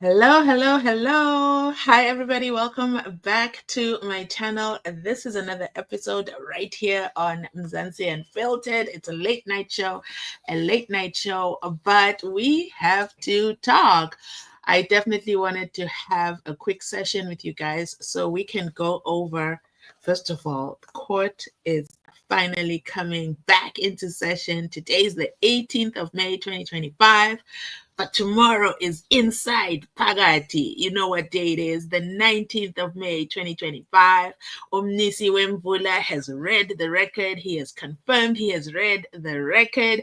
Hello, hello, hello. Hi, everybody. Welcome back to my channel. This is another episode right here on Mzansi Unfiltered. It's a late night show, but we have to talk. I definitely wanted to have a quick session with you guys so we can go over, first of all, the court is finally coming back into session. Today is the 18th of May, 2025. But tomorrow is inside Pagati. You know what day it is? The 19th of May, 2025. Omnisi Wemvula has read the record. He has confirmed he has read the record.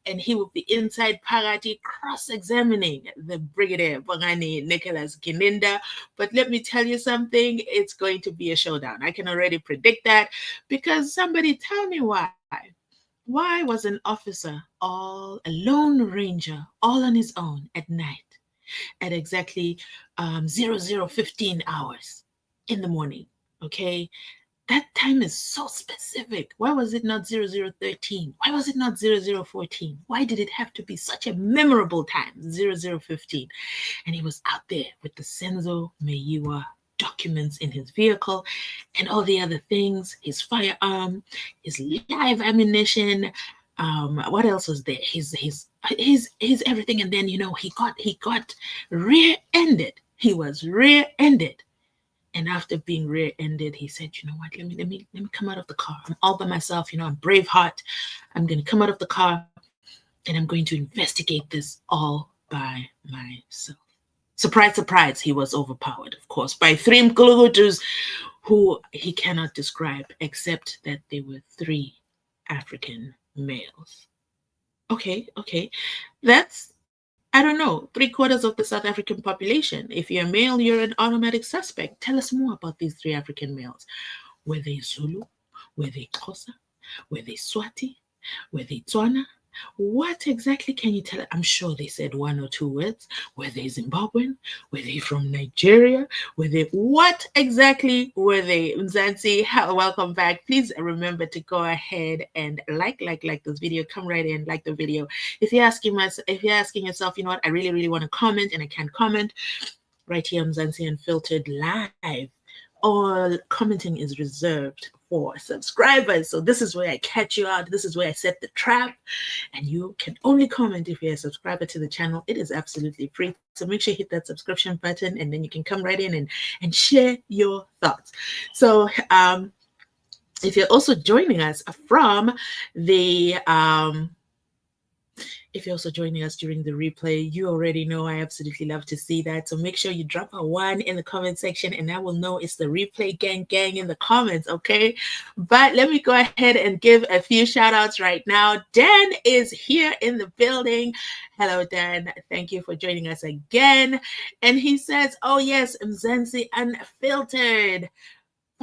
And he will be inside Pagati cross-examining the Brigadier Bongani Nicholas Gininda. But let me tell you something. It's going to be a showdown. I can already predict that because somebody tell me why. Why was an officer, a lone ranger, all on his own at night at exactly 00:15 hours in the morning? Okay, that time is so specific. Why was it not 00:13? Why was it not 00:14? Why did it have to be such a memorable time, 00:15? And he was out there with the Senzo Meyiwa documents in his vehicle and all the other things, his firearm, his live ammunition. What else was there? His everything. And then he got rear-ended. He was rear-ended. And after being rear-ended, he said, "You know what? Let me come out of the car. I'm all by myself. I'm Braveheart. I'm going to come out of the car, and I'm going to investigate this all by myself." Surprise, surprise, he was overpowered, of course, by three Mkulugutus who he cannot describe, except that they were three African males. Okay. That's, I don't know, 3/4 of the South African population. If you're a male, you're an automatic suspect. Tell us more about these three African males. Were they Zulu? Were they Xhosa? Were they Swati? Were they Tswana? What exactly can you tell? I'm sure they said one or two words. Were they Zimbabwean? Were they from Nigeria? What exactly were they? Mzansi, welcome back. Please remember to go ahead and like this video. Come right in, like the video. If you're asking yourself, you know what, I really, really want to comment and I can't comment, right here on Mzansi Unfiltered Live. All commenting is reserved for subscribers. So this is where I catch you out. This is where I set the trap. And you can only comment if you're a subscriber to the channel. It is absolutely free. So make sure you hit that subscription button and then you can come right in and share your thoughts. So if you're also joining us from the if you're also joining us during the replay, you already know I absolutely love to see that. So make sure you drop a 1 in the comment section and I will know it's the replay gang in the comments, okay? But let me go ahead and give a few shout outs right now. Dan is here in the building. Hello, Dan. Thank you for joining us again. And he says, oh yes, Mzansi Unfiltered.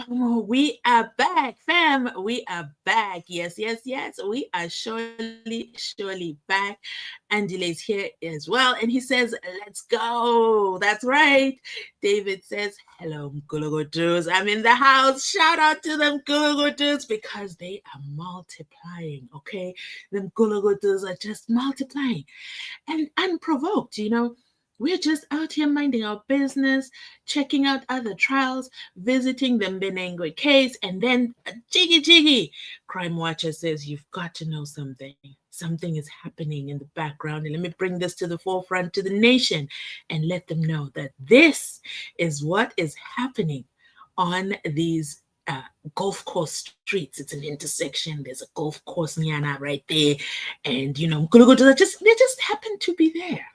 We are back, fam. We are back. Yes. We are surely back. Andile's here as well. And he says, let's go. That's right. David says, hello, Mkulugutus. I'm in the house. Shout out to them Mkulugutus because they are multiplying, okay? The Mkulugutus are just multiplying and unprovoked, We're just out here minding our business, checking out other trials, visiting the Mbenengwe case, and then jiggy. Crime Watcher says, you've got to know something. Something is happening in the background. And let me bring this to the forefront to the nation and let them know that this is what is happening on these golf course streets. It's an intersection. There's a golf course Nyana right there. And, they just happen to be there.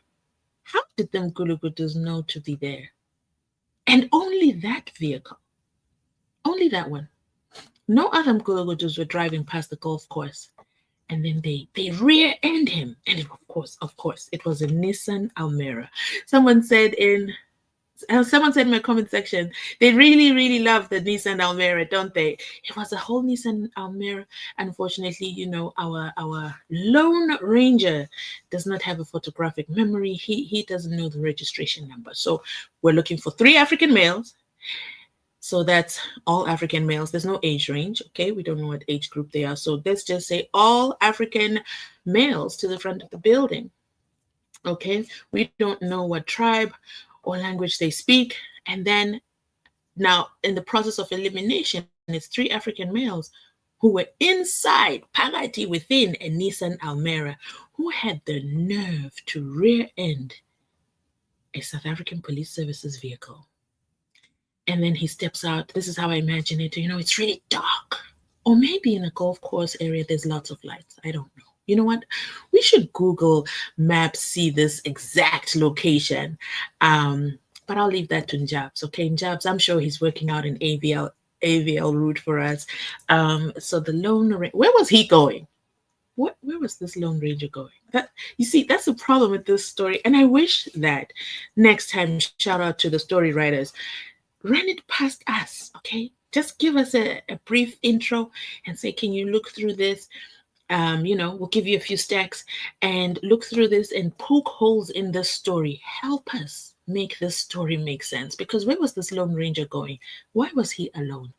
How did them Gulugutus know to be there? And only that vehicle, only that one. No other Gulugutus were driving past the golf course. And then they rear-end him. And of course, it was a Nissan Almera. Someone said in my comment section, they really, really love the Nissan Almera, don't they? It was a whole Nissan Almera. Unfortunately, our Lone Ranger does not have a photographic memory. He doesn't know the registration number. So we're looking for 3 African males. So that's all African males. There's no age range, okay? We don't know what age group they are. So let's just say all African males to the front of the building, okay? We don't know what tribe or language they speak. And then now, in the process of elimination, it's 3 African males who were inside, Pagati within a Nissan Almera, who had the nerve to rear end a South African Police Services vehicle. And then he steps out. This is how I imagine it. It's really dark. Or maybe in a golf course area, there's lots of lights. I don't know. You know what? We should Google Maps, see this exact location. But I'll leave that to Njabs. Okay, Njabs, I'm sure he's working out an AVL route for us. So the where was he going? Where was this Lone Ranger going? That, you see, that's the problem with this story. And I wish that next time, shout out to the story writers, run it past us, okay? Just give us a brief intro and say, can you look through this? We'll give you a few stacks and look through this and poke holes in this story. Help us make this story make sense. Because where was this Lone Ranger going? Why was he alone?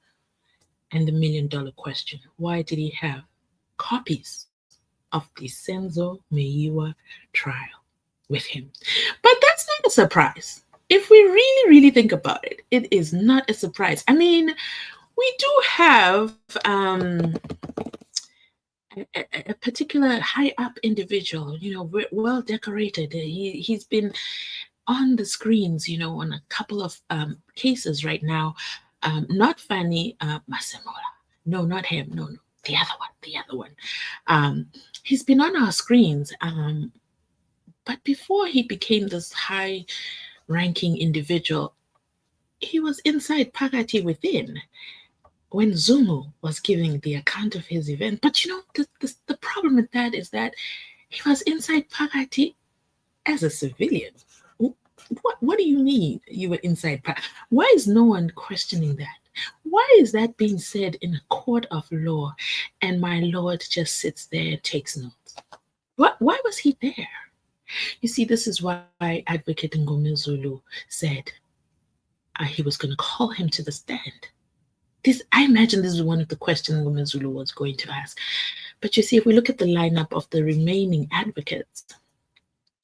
And the $1,000,000 question, why did he have copies of the Senzo Meyiwa trial with him? But that's not a surprise. If we really, really think about it, it is not a surprise. I mean, we do have a particular high up individual, well decorated. He's been on the screens, on a couple of cases right now. Not Fanny Masemola. No, not him. No, the other one. He's been on our screens. But before he became this high ranking individual, he was inside Pagati within when Zungu was giving the account of his event. But the problem with that is that he was inside Pagati as a civilian. What do you mean you were inside Pagati? Why is no one questioning that? Why is that being said in a court of law and my lord just sits there and takes notes? Why was he there? You see, this is why Advocate Ngome Zulu said he was going to call him to the stand. I imagine this is one of the questions Ngome Zulu was going to ask. But you see, if we look at the lineup of the remaining advocates,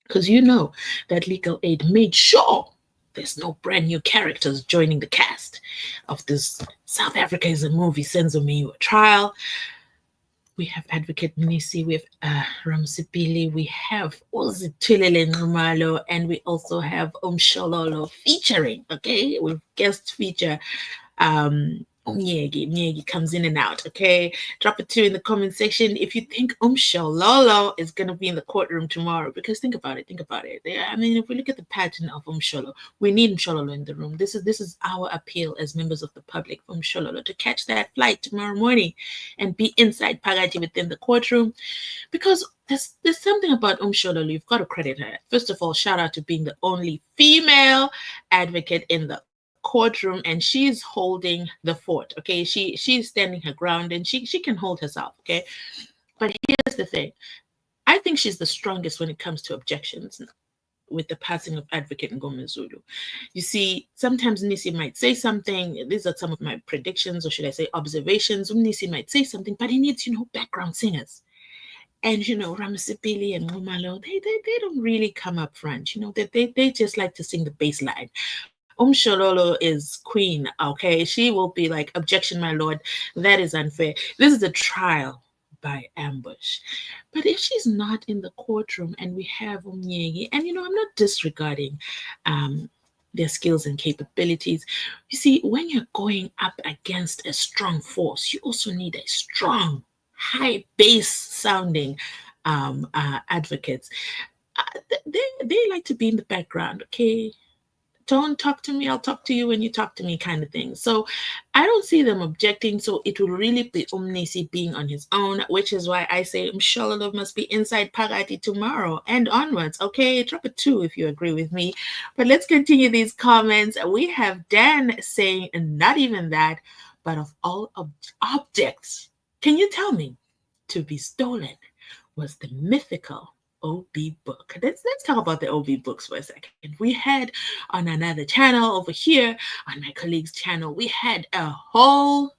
because you know that legal aid made sure there's no brand new characters joining the cast of this South Africa is a movie, Senzo Meyiwa Trial. We have Advocate Nisi, we have Ramsipili, we have Uzitulele Nxumalo, and we also have Umshololo featuring, okay? With guest feature Mnyegi comes in and out, okay? Drop a 2 in the comment section if you think Umshololo is going to be in the courtroom tomorrow, because think about it. I mean, if we look at the pattern of Umsholo, we need Umshololo in the room. This is our appeal as members of the public for Umshololo to catch that flight tomorrow morning and be inside Pagati within the courtroom, because there's something about Umshololo you've got to credit her. First of all, shout out to being the only female advocate in the courtroom, and she's holding the fort, okay? She's standing her ground, and she can hold herself, okay? But here's the thing. I think she's the strongest when it comes to objections with the passing of Advocate Ngome Zulu. You see, sometimes Nisi might say something. These are some of my predictions, or should I say observations. Nisi might say something, but he needs, background singers. And Ramasipili and Ngumalo, they don't really come up front. They just like to sing the bass line. Umshololo is queen, okay? She will be like, objection, my lord. That is unfair. This is a trial by ambush. But if she's not in the courtroom and we have Umnyegi, and I'm not disregarding their skills and capabilities. You see, when you're going up against a strong force, you also need a strong, high bass sounding advocates. They like to be in the background, okay? Don't talk to me, I'll talk to you when you talk to me, kind of thing. So I don't see them objecting. So it will really be Umnisi being on his own, which is why I say Mshololo must be inside Pagati tomorrow and onwards. Okay, drop a 2 if you agree with me. But let's continue these comments. We have Dan saying, not even that, but of all objects, can you tell me, to be stolen was the mythical OB book. Let's talk about the OB books for a second. We had on another channel over here, on my colleague's channel, we had a whole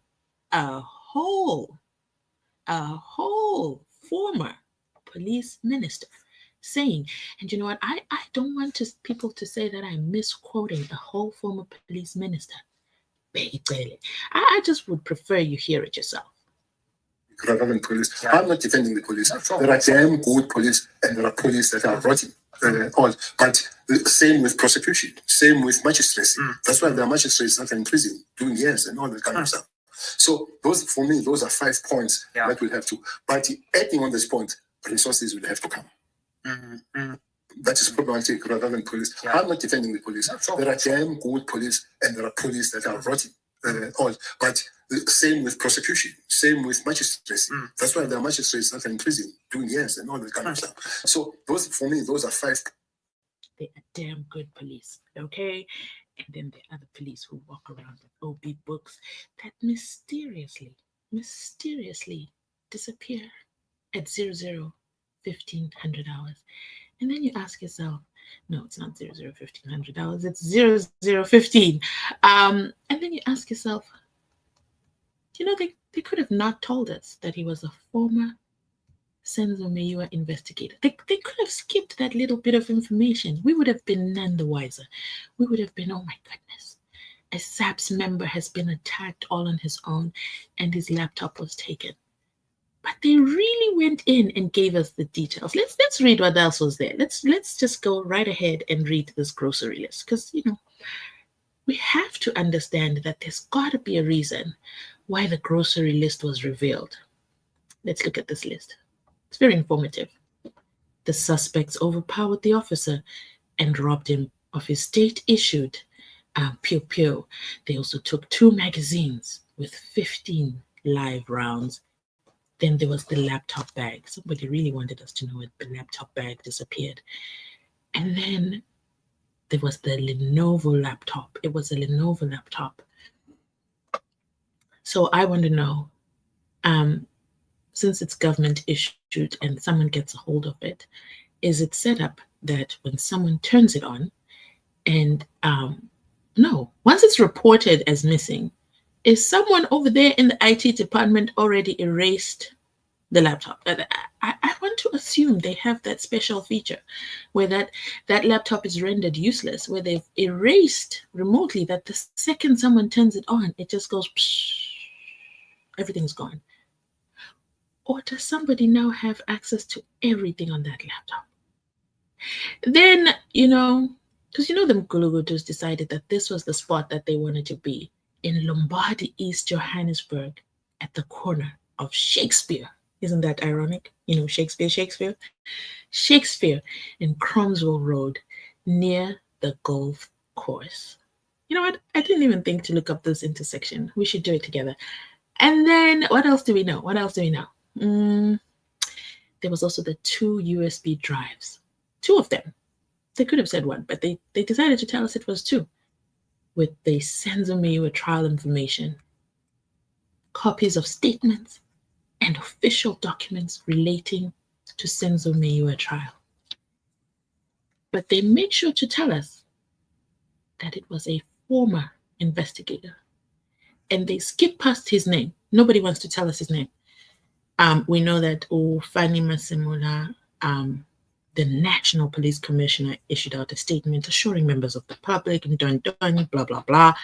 former police minister saying. And you know what? I don't want people to say that I'm misquoting a whole former police minister. I just would prefer you hear it yourself. Rather than police. I'm not defending the police. There are damn good police and there are police that are rotten. But same with prosecution, same with magistracy. That's why there are magistrates that are in prison doing years and all that kind of stuff. So those, for me, those are 5 points that we'll have to. But adding on this point, resources will have to come. That is problematic rather than police. I'm not defending the police. There are damn good police and there are police that are rotten. But same with prosecution, same with magistracy. That's why there are magistrates that are in prison doing years and all that kind of stuff. So those, for me, those are 5. They are damn good police, okay? And then there are the police who walk around with OB books that mysteriously disappear at 00:1500 hours. And then you ask yourself, no, it's not 00:1500 hours, it's 00:15. And then you ask yourself, you know, they could have not told us that he was a former Senzo Meyiwa investigator. They could have skipped that little bit of information. We would have been none the wiser. We would have been, oh my goodness, a SAPS member has been attacked all on his own and his laptop was taken. But they really went in and gave us the details. Let's read what else was there. Let's just go right ahead and read this grocery list, because you know we have to understand that there's got to be a reason why the grocery list was revealed. Let's look at this list. It's very informative. The suspects overpowered the officer and robbed him of his state-issued pew pew. They also took 2 magazines with 15 live rounds. Then there was the laptop bag. Somebody really wanted us to know it. The laptop bag disappeared. And then there was the Lenovo laptop. It was a Lenovo laptop. So I want to know, since it's government issued and someone gets a hold of it, is it set up that when someone turns it on and no, once it's reported as missing, is someone over there in the IT department already erased the laptop? I want to assume they have that special feature where that laptop is rendered useless, where they've erased remotely that the second someone turns it on, it just goes, psh, everything's gone. Or does somebody now have access to everything on that laptop? Then, you know, because you know the Mgulugutus decided that this was the spot that they wanted to be, in Lombardy, East Johannesburg, at the corner of Shakespeare. Isn't that ironic? You know, Shakespeare in Cromwell Road, near the golf course. You know what? I didn't even think to look up this intersection. We should do it together. And then what else do we know? There was also the 2 USB drives. 2 of them. They could have said 1, but they decided to tell us it was 2. With the Senzo Meyiwa trial information, copies of statements, and official documents relating to Senzo Meyiwa trial. But they made sure to tell us that it was a former investigator. And they skipped past his name. Nobody wants to tell us his name. We know that Fani Masemola, the National Police Commissioner, issued out a statement assuring members of the public and blah, blah, blah.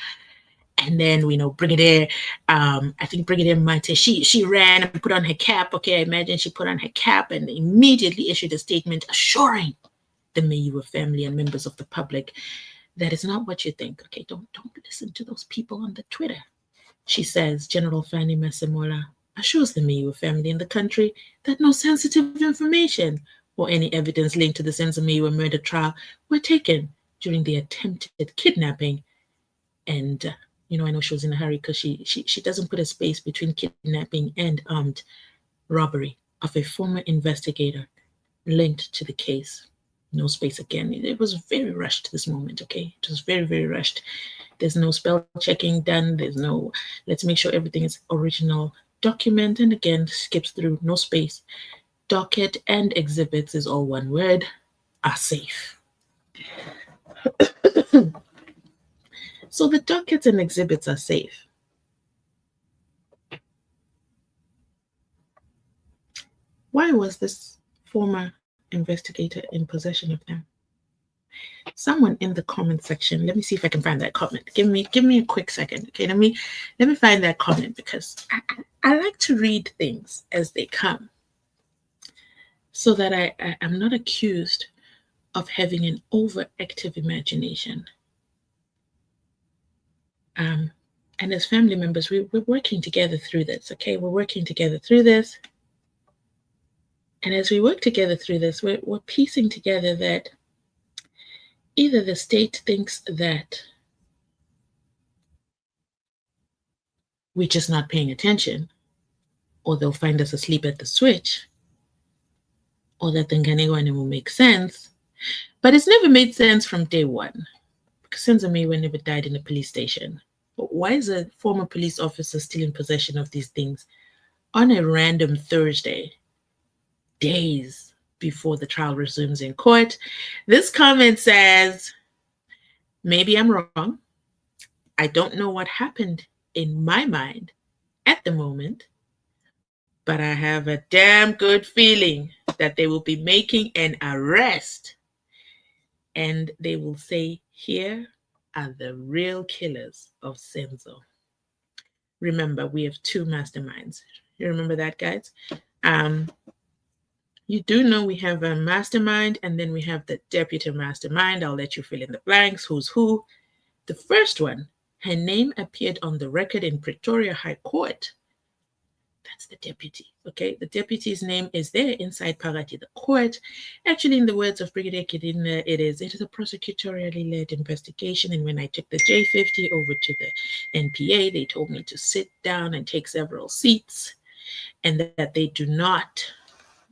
And then we know Brigadier, I think Brigadier Mate, she ran and put on her cap. Okay, I imagine she put on her cap and immediately issued a statement assuring the Meyiwa family and members of the public that it's not what you think. Okay, don't listen to those people on the Twitter. She says, General Fani Masemola assures the Meyiwa family in the country that no sensitive information or any evidence linked to the Senzo Meyiwa murder trial were taken during the attempted kidnapping. And you know, I know she was in a hurry because she doesn't put a space between kidnapping and armed robbery of a former investigator linked to the case. No space again. It was very rushed this moment, okay? It was very, very rushed. There's no spell checking done. There's no, let's make sure everything is original document. And again, skips through, no space. Docket and exhibits is all one word, are safe. So the dockets and exhibits are safe. Why was this former investigator in possession of them? Someone in the comment section. Let me see if I can find that comment. Give me a quick second. Okay, let me find that comment because I like to read things as they come so that I'm not accused of having an overactive imagination. And as family members, we're working together through this, okay? We're working together through this. And as we work together through this, we're piecing together that either the state thinks that we're just not paying attention, or they'll find us asleep at the switch, or that the Nganekwane will make sense. But it's never made sense from day one. Because Senzo Meyiwa never died in a police station. But why is a former police officer still in possession of these things on a random Thursday, days before the trial resumes in court? This comment says, maybe I'm wrong. I don't know what happened in my mind at the moment, but I have a damn good feeling that they will be making an arrest and they will say, here are the real killers of Senzo. Remember, we have two masterminds. You remember that, guys? You do know we have a mastermind and then we have the deputy mastermind. I'll let you fill in the blanks, who's who. The first one, her name appeared on the record in Pretoria High Court. That's the deputy, okay? The deputy's name is there inside Phakathi, the court. Actually, in the words of Brigadier Kidina, it is a prosecutorially led investigation. And when I took the J50 over to the NPA, they told me to sit down and take several seats and that they do not,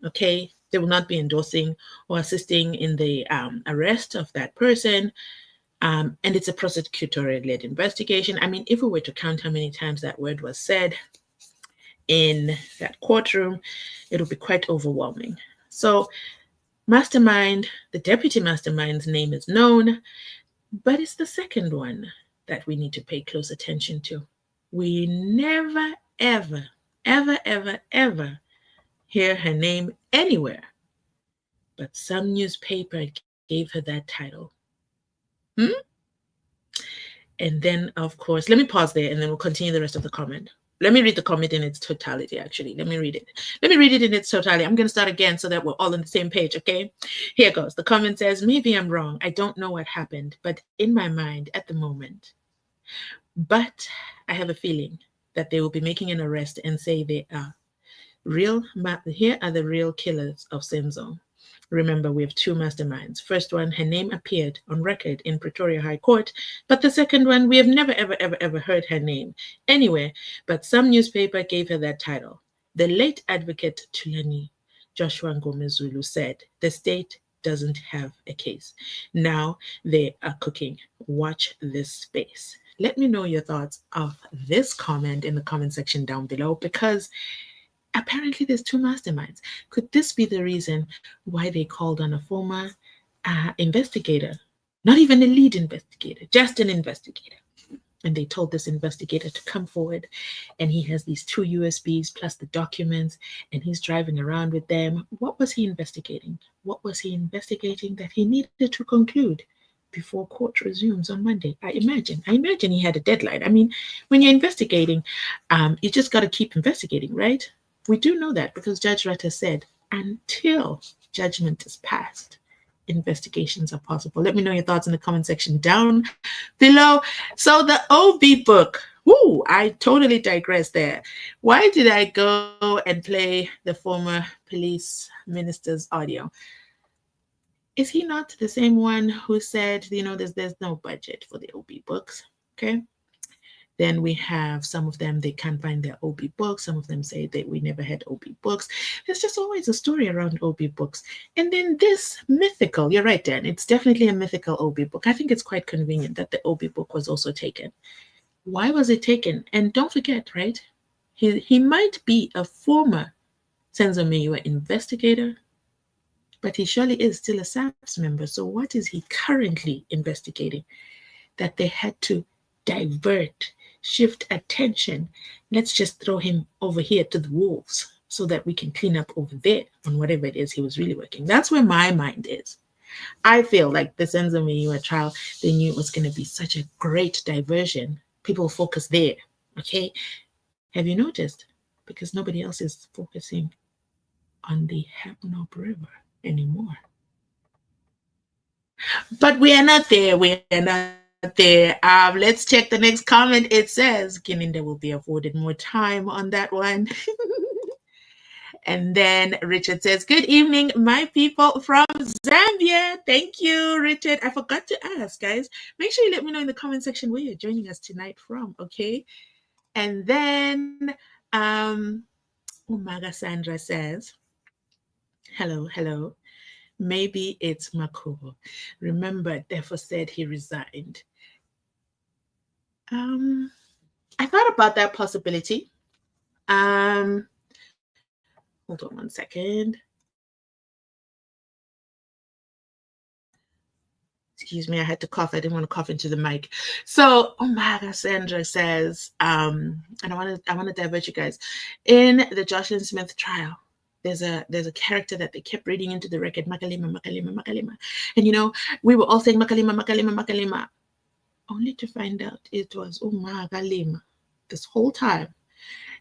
okay, they will not be endorsing or assisting in the arrest of that person. And it's a prosecutorially led investigation. I mean, if we were to count how many times that word was said in that courtroom, it'll be quite overwhelming. So mastermind, the deputy mastermind's name is known, but it's the second one that we need to pay close attention to. We never, ever, ever, ever, ever hear her name anywhere, but some newspaper gave her that title. And then, of course, let me pause there and then we'll continue the rest of the comment. Let me read the comment in its totality, actually. Let me read it. Let me read it in its totality. I'm going to start again so that we're all on the same page, okay? Here goes. The comment says, maybe I'm wrong. I don't know what happened, but in my mind at the moment. But I have a feeling that they will be making an arrest and say they are real. Here are the real killers of Senzo. Remember, we have two masterminds. First one, her name appeared on record in Pretoria High Court, but the second one, we have never, ever, ever, ever heard her name anywhere, but some newspaper gave her that title. The late advocate Tulani Joshua Ngomezulu said, the state doesn't have a case. Now they are cooking. Watch this space. Let me know your thoughts of this comment in the comment section down below, because apparently there's two masterminds. Could this be the reason why they called on a former investigator, not even a lead investigator, just an investigator? And they told this investigator to come forward, and he has these two USBs plus the documents, and he's driving around with them. What was he investigating? What was he investigating that he needed to conclude before court resumes on Monday? I imagine he had a deadline. I mean, when you're investigating, you just got to keep investigating, right? We do know that because Judge Rutter said, until judgment is passed, investigations are possible. Let me know your thoughts in the comment section down below. So the OB book, I totally digress there. Why did I go and play the former police minister's audio? Is he not the same one who said, there's no budget for the OB books? Okay. Then we have some of them, they can't find their OB books. Some of them say that we never had OB books. There's just always a story around OB books. And then this mythical, you're right, Dan, it's definitely a mythical OB book. I think it's quite convenient that the OB book was also taken. Why was it taken? And don't forget, right, he might be a former Senzo Meyiwa investigator, but he surely is still a SAPS member. So what is he currently investigating that they had to divert, shift attention? Let's just throw him over here to the wolves. so that we can clean up over there on whatever it is he was really working. That's where my mind is. I feel like the Senzo Meyiwa trial, they knew it was going to be such a great diversion. People focus there. Okay. Have you noticed? Because nobody else is focusing on the Hapnop River anymore. But we are not there. We are not there. Let's check the next comment. It says Gininda will be afforded more time on that one. And then Richard says, good evening, my people from Zambia. Thank you, Richard. I forgot to ask, guys. Make sure you let me know in the comment section where you're joining us tonight from, okay? And then Umaga Sandra says, hello. Maybe it's Makubo. Remember, Defo said he resigned. I thought about that possibility. Hold on one second. Excuse me, I had to cough. I didn't want to cough into the mic. So, Umaga Sandra says, and I want to divert you guys. In the Jocelyn Smith trial, there's a character that they kept reading into the record, Makalima. And we were all saying Makalima, only to find out it was Umagalima this whole time.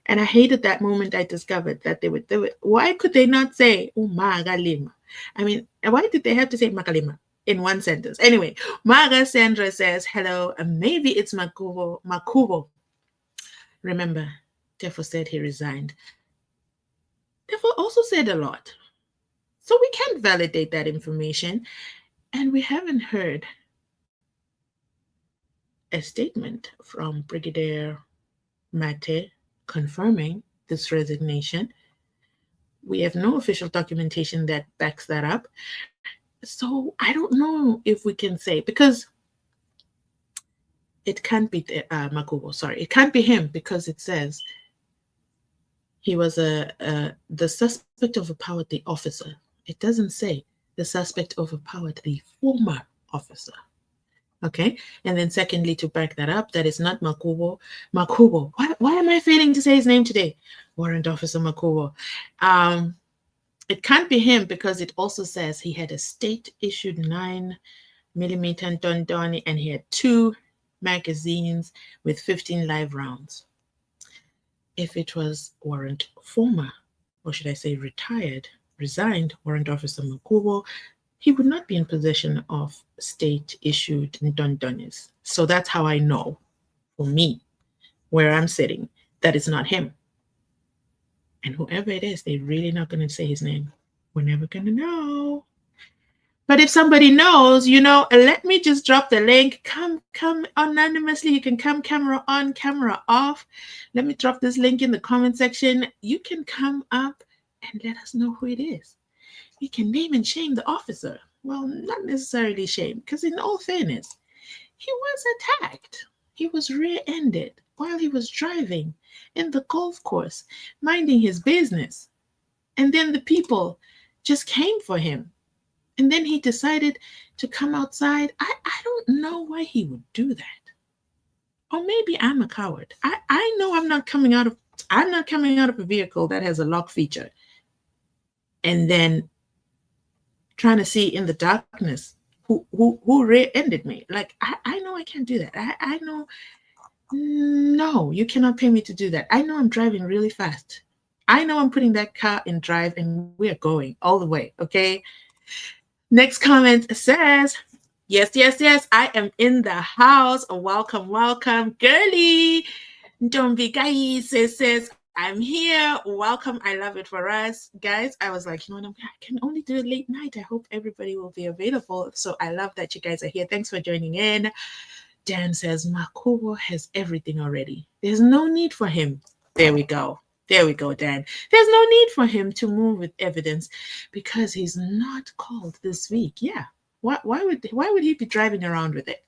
And I hated that moment I discovered that they were why could they not say Umagalima? I mean, why did they have to say Makalima in one sentence? Anyway, Maga Sandra says, hello, maybe it's Makubo. Remember, Tefo said he resigned. Tefo also said a lot. So we can't validate that information. And we haven't heard a statement from Brigadier Mate confirming this resignation. We have no official documentation that backs that up. So I don't know if we can say, because it can't be Makubo, sorry. It can't be him because it says he was the suspect overpowered the officer. It doesn't say the suspect overpowered the former officer. Okay, and then secondly, to back that up, that is not Makubo. Why am I failing to say his name today? Warrant Officer Makubo. It can't be him because it also says he had a state-issued 9mm Ndondoni and he had 2 magazines with 15 live rounds. If it was Warrant former, or should I say resigned Warrant Officer Makubo, he would not be in possession of state-issued Ndondonis. So that's how I know, for me, where I'm sitting, that it's not him. And whoever it is, they're really not going to say his name. We're never going to know. But if somebody knows, let me just drop the link. Come anonymously. You can come camera on, camera off. Let me drop this link in the comment section. You can come up and let us know who it is. You can name and shame the officer. Well, not necessarily shame, because in all fairness, he was attacked. He was rear-ended while he was driving in the golf course, minding his business. And then the people just came for him. And then he decided to come outside. I don't know why he would do that. Or maybe I'm a coward. I know I'm not coming out of a vehicle that has a lock feature. And then trying to see in the darkness who rear-ended me. Like, I know I can't do that. I know, no, you cannot pay me to do that. I know I'm driving really fast. I know I'm putting that car in drive and we're going all the way, okay? Next comment says, yes, I am in the house. Welcome, girly. Don't be guys, says, I'm here. Welcome. I love it for us. Guys, I was like, I can only do it late night. I hope everybody will be available. So I love that you guys are here. Thanks for joining in. Dan says, Makubo has everything already. There's no need for him. There we go, Dan. There's no need for him to move with evidence because he's not called this week. Yeah. Why would he be driving around with it?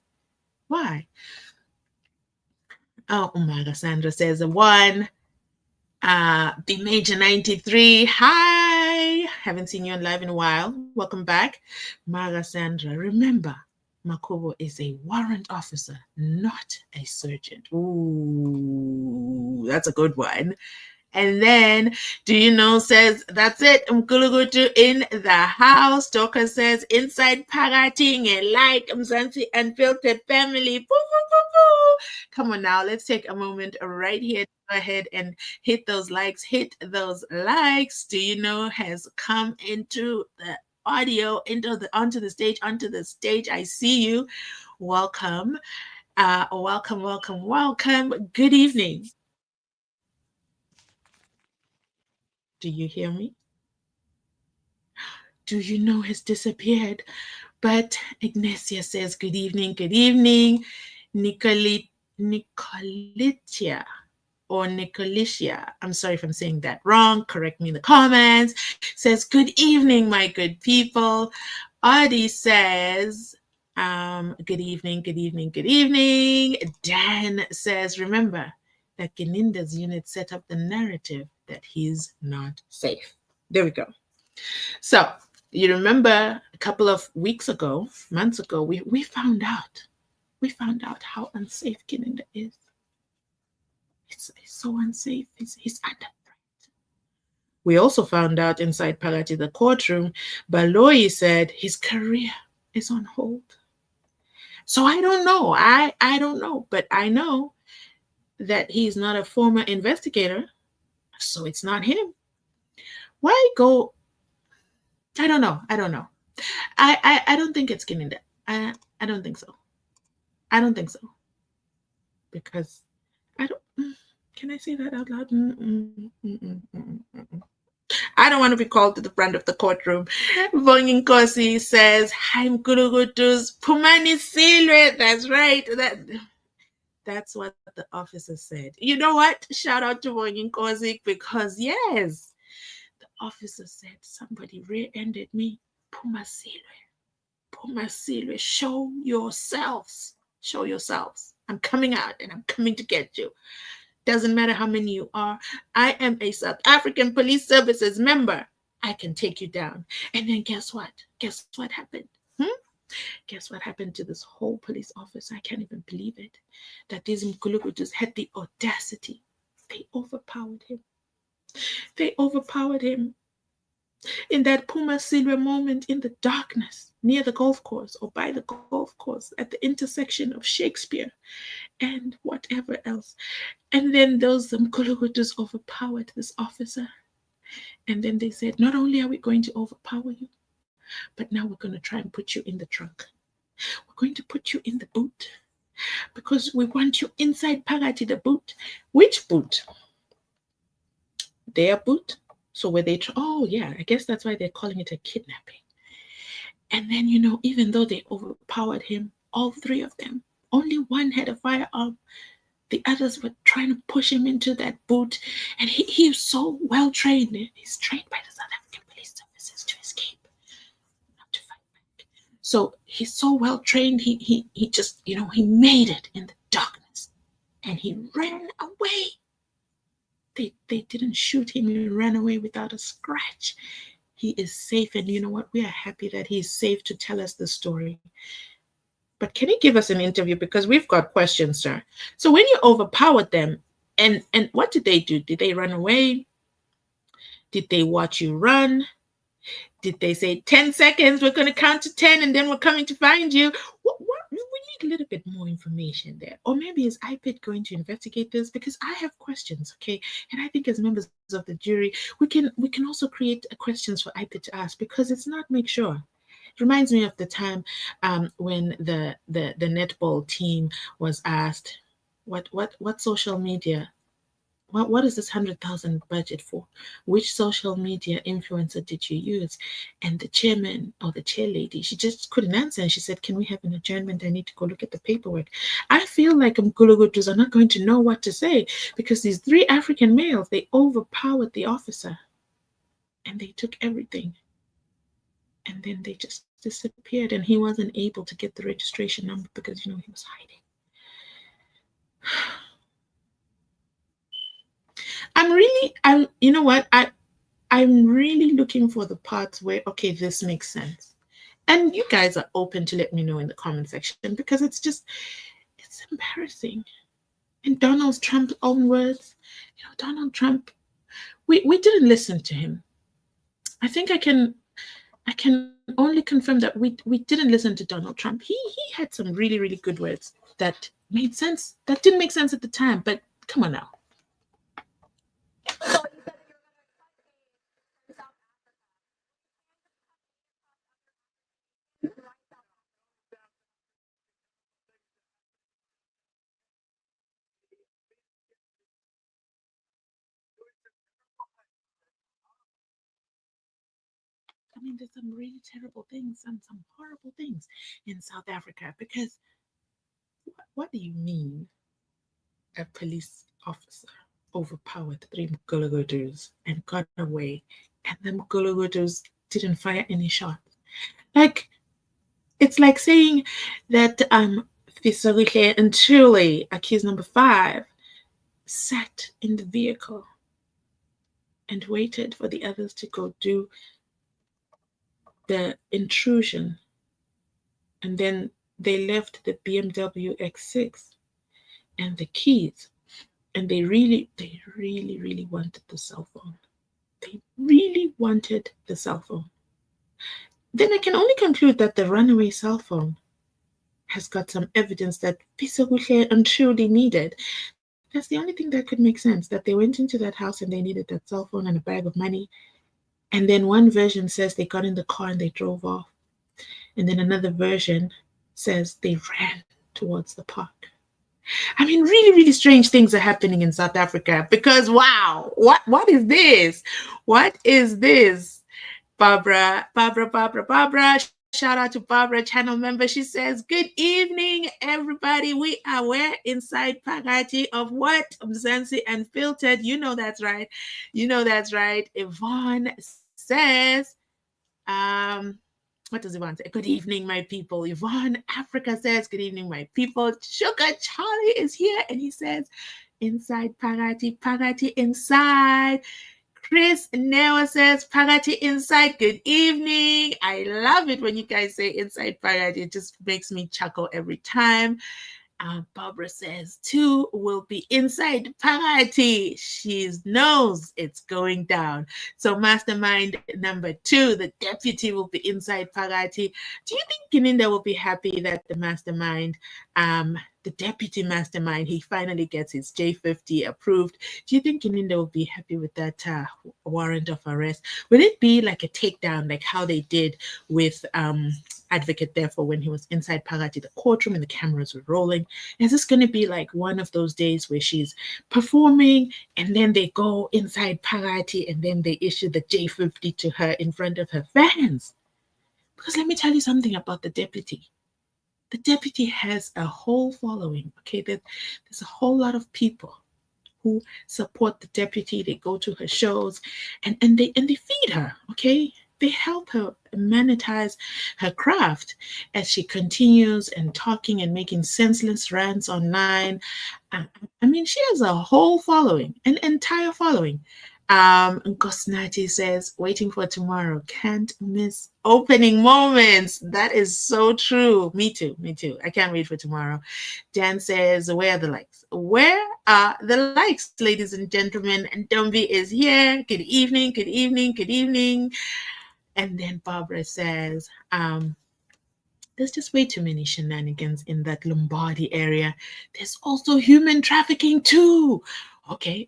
Why? Oh, Umaga Sandra says, the one. The Major 93. Hi. Haven't seen you on live in a while. Welcome back. Maga Sandra. Remember, Makubo is a warrant officer, not a sergeant. Ooh, that's a good one. And then, do you know, says, that's it, Mkulugutu in the house. Doka says, inside Pagating and like Mzansi Unfiltered family. Boo, boo, boo, boo. Come on now, let's take a moment right here. Go ahead and hit those likes. Hit those likes. Do you know has come into the audio, onto the stage, onto the stage. I see you. Welcome. Welcome, welcome, welcome. Good evening. Do you hear me? Do you know has disappeared? But Ignacia says, good evening, good evening. Nicolitia or Nicolitia, I'm sorry if I'm saying that wrong, correct me in the comments, says, good evening, my good people. Audie says, good evening, good evening, good evening. Dan says, remember that Geninda's unit set up the narrative that he's not safe. There we go. So you remember a couple of weeks ago, months ago, we found out. We found out how unsafe Geninda is. It's so unsafe. He's under threat. We also found out inside Palati, the courtroom, Baloyi said his career is on hold. So I don't know. I don't know. But I know that he's not a former investigator. So it's not him. Why go? I don't know. I don't know. I don't think it's Geninda. I don't think so. I don't think so. Because I don't. Can I say that out loud? I don't want to be called to the front of the courtroom. Vonginkosi says, "Hi, Mkulugutus Pumani Silwe." That's right. That's what the officer said. You know what? Shout out to Vonginkosi because yes, the officer said somebody rear-ended me. Puma Silwe, show yourselves. Show yourselves. I'm coming out and I'm coming to get you. Doesn't matter how many you are. I am a South African Police Services member. I can take you down. And then guess what? Guess what happened? Guess what happened to this whole police office? I can't even believe it. That these Mkulukutus had the audacity. They overpowered him. They overpowered him in that Puma Silver moment in the darkness near the golf course or by the golf course at the intersection of Shakespeare and whatever else. And then those Mkulukutus overpowered this officer. And then they said, not only are we going to overpower you, but now we're going to try and put you in the trunk. We're going to put you in the boot because we want you inside Pagati, the boot. Which boot? Their boot? So where they, oh yeah, I guess that's why they're calling it a kidnapping. And then, you know, even though they overpowered him, all three of them, only one had a firearm. The others were trying to push him into that boot. And he was so well trained. He's trained by the South African Police Services to escape, not to fight back. So he's so well trained. He just, you know, he made it in the darkness. And he ran away. They didn't shoot him. He ran away without a scratch. He is safe. And you know what? We are happy that he is safe to tell us the story. But can you give us an interview? Because we've got questions, sir. So when you overpowered them, and what did they do? Did they run away? Did they watch you run? Did they say 10 seconds, we're going to count to 10 and then we're coming to find you? What? We need a little bit more information there. Or maybe is IPID going to investigate this? Because I have questions, okay? And I think as members of the jury, we can also create questions for IPID to ask because it's not make sure. It reminds me of the time when the netball team was asked, what social media, what is this 100,000 budget for? Which social media influencer did you use? And the chairman or the chair lady, she just couldn't answer. And she said, can we have an adjournment? I need to go look at the paperwork. I feel like Mkulugutus are not going to know what to say because these three African males, they overpowered the officer and they took everything. And then they just disappeared and he wasn't able to get the registration number because, you know, he was hiding. You know what? I'm really looking for the parts where, okay, this makes sense. And you guys are open to let me know in the comment section because it's embarrassing. In Donald Trump's own words, you know, Donald Trump We didn't listen to him. I think I can only confirm that we didn't listen to Donald Trump. He had some really really good words that made sense. That didn't make sense at the time, but come on now. I mean, there's some really terrible things and some horrible things in South Africa because what do you mean a police officer overpowered three Mgologodos and got away, and the Mgologodos didn't fire any shots? Like, it's like saying that Fisarike and Chile, accused number 5, sat in the vehicle and waited for the others to go do the intrusion, and then they left the BMW X6 and the keys, and they really wanted the cell phone. They really wanted the cell phone. Then I can only conclude that the runaway cell phone has got some evidence that Pisagushe and truly needed. That's the only thing that could make sense, that they went into that house and they needed that cell phone and a bag of money. And then one version says they got in the car and they drove off. And then another version says they ran towards the park. I mean, really, really strange things are happening in South Africa because wow, what is this? What is this? Barbara. Shout out to Barbara, channel member. She says, "Good evening, everybody. We are where inside Pagati of what? Mzansi Unfiltered. You know that's right. You know that's right." Yvonne says, um, what does Yvonne say? Good evening, my people. Yvonne Africa says, "Good evening, my people." Sugar Charlie is here and he says, "Inside Pagati inside." Chris Newa says, Pagati inside. Good evening. I love it when you guys say inside Pagati. It just makes me chuckle every time. Barbara says, 2 will be inside Pagati. She knows it's going down. So, mastermind number 2, the deputy will be inside Pagati. Do you think Kininda will be happy that the mastermind, the deputy mastermind, he finally gets his J50 approved? Do you think Kininda will be happy with that warrant of arrest? Will it be like a takedown, like how they did with Advocate Therefore when he was inside Pagati, the courtroom, and the cameras were rolling? Is this going to be like one of those days where she's performing and then they go inside Pagati and then they issue the J50 to her in front of her fans? Because let me tell you something about the deputy. The deputy has a whole following. Okay, there's a whole lot of people who support the deputy. They go to her shows and they feed her. Okay, they help her monetize her craft as she continues and talking and making senseless rants online. I mean, she has a whole following, an entire following. Nkosnati says, "Waiting for tomorrow. Can't miss opening moments." That is so true. Me too. Me too. I can't wait for tomorrow. Dan says, "Where are the likes? Where are the likes, ladies and gentlemen?" And Dombi is here. Good evening. Good evening. Good evening. And then Barbara says, there's just way too many shenanigans in that Lombardi area. There's also human trafficking too. Okay.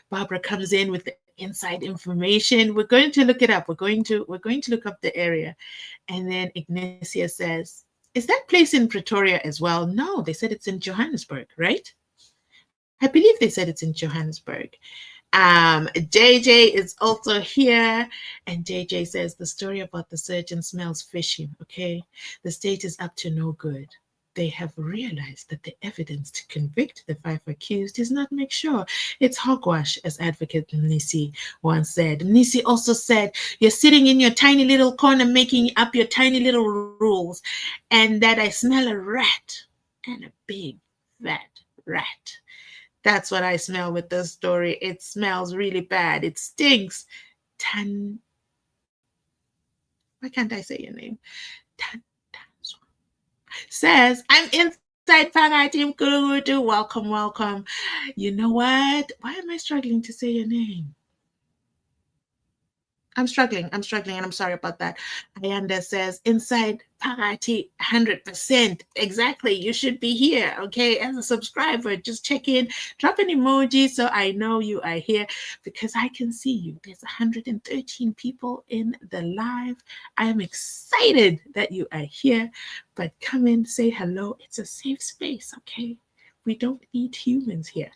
Barbara comes in with the inside information. We're going to look it up. We're going to look up the area. And then Ignacia says, "Is that place in Pretoria as well?" No, they said it's in Johannesburg, right? I believe they said it's in Johannesburg. JJ is also here, and JJ says the story about the surgeon smells fishy. Okay, the state is up to no good. They have realized that the evidence to convict the 5 accused is not make sure. It's hogwash, as Advocate Mnisi once said. Mnisi also said, "You're sitting in your tiny little corner making up your tiny little rules, and that I smell a rat, and a big fat rat." That's what I smell with this story. It smells really bad. It stinks. Tan. Why can't I say your name? Tan says, "I'm inside Paga Team Kurugutu. Welcome. You know what? Why am I struggling to say your name? I'm struggling, and I'm sorry about that. Ayanda says, inside Parati, 100%. Exactly. You should be here, okay? As a subscriber, just check in, drop an emoji so I know you are here because I can see you. There's 113 people in the live. I am excited that you are here, but come in, say hello. It's a safe space, okay? We don't eat humans here.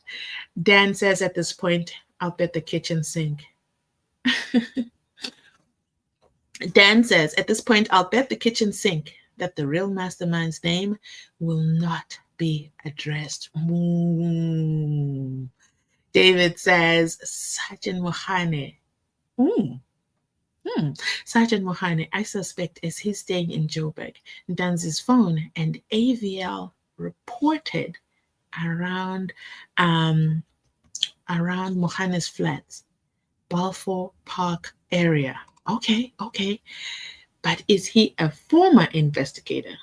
Dan says at this point, I'll bet the kitchen sink. Dan says, at this point, I'll bet the kitchen sink that the real mastermind's name will not be addressed. David says, Sergeant Mohane. Sergeant Mohane, I suspect, is he staying in Joburg. Dan's phone and AVL reported around around Mohane's flats, Balfour Park area. Okay. But is he a former investigator?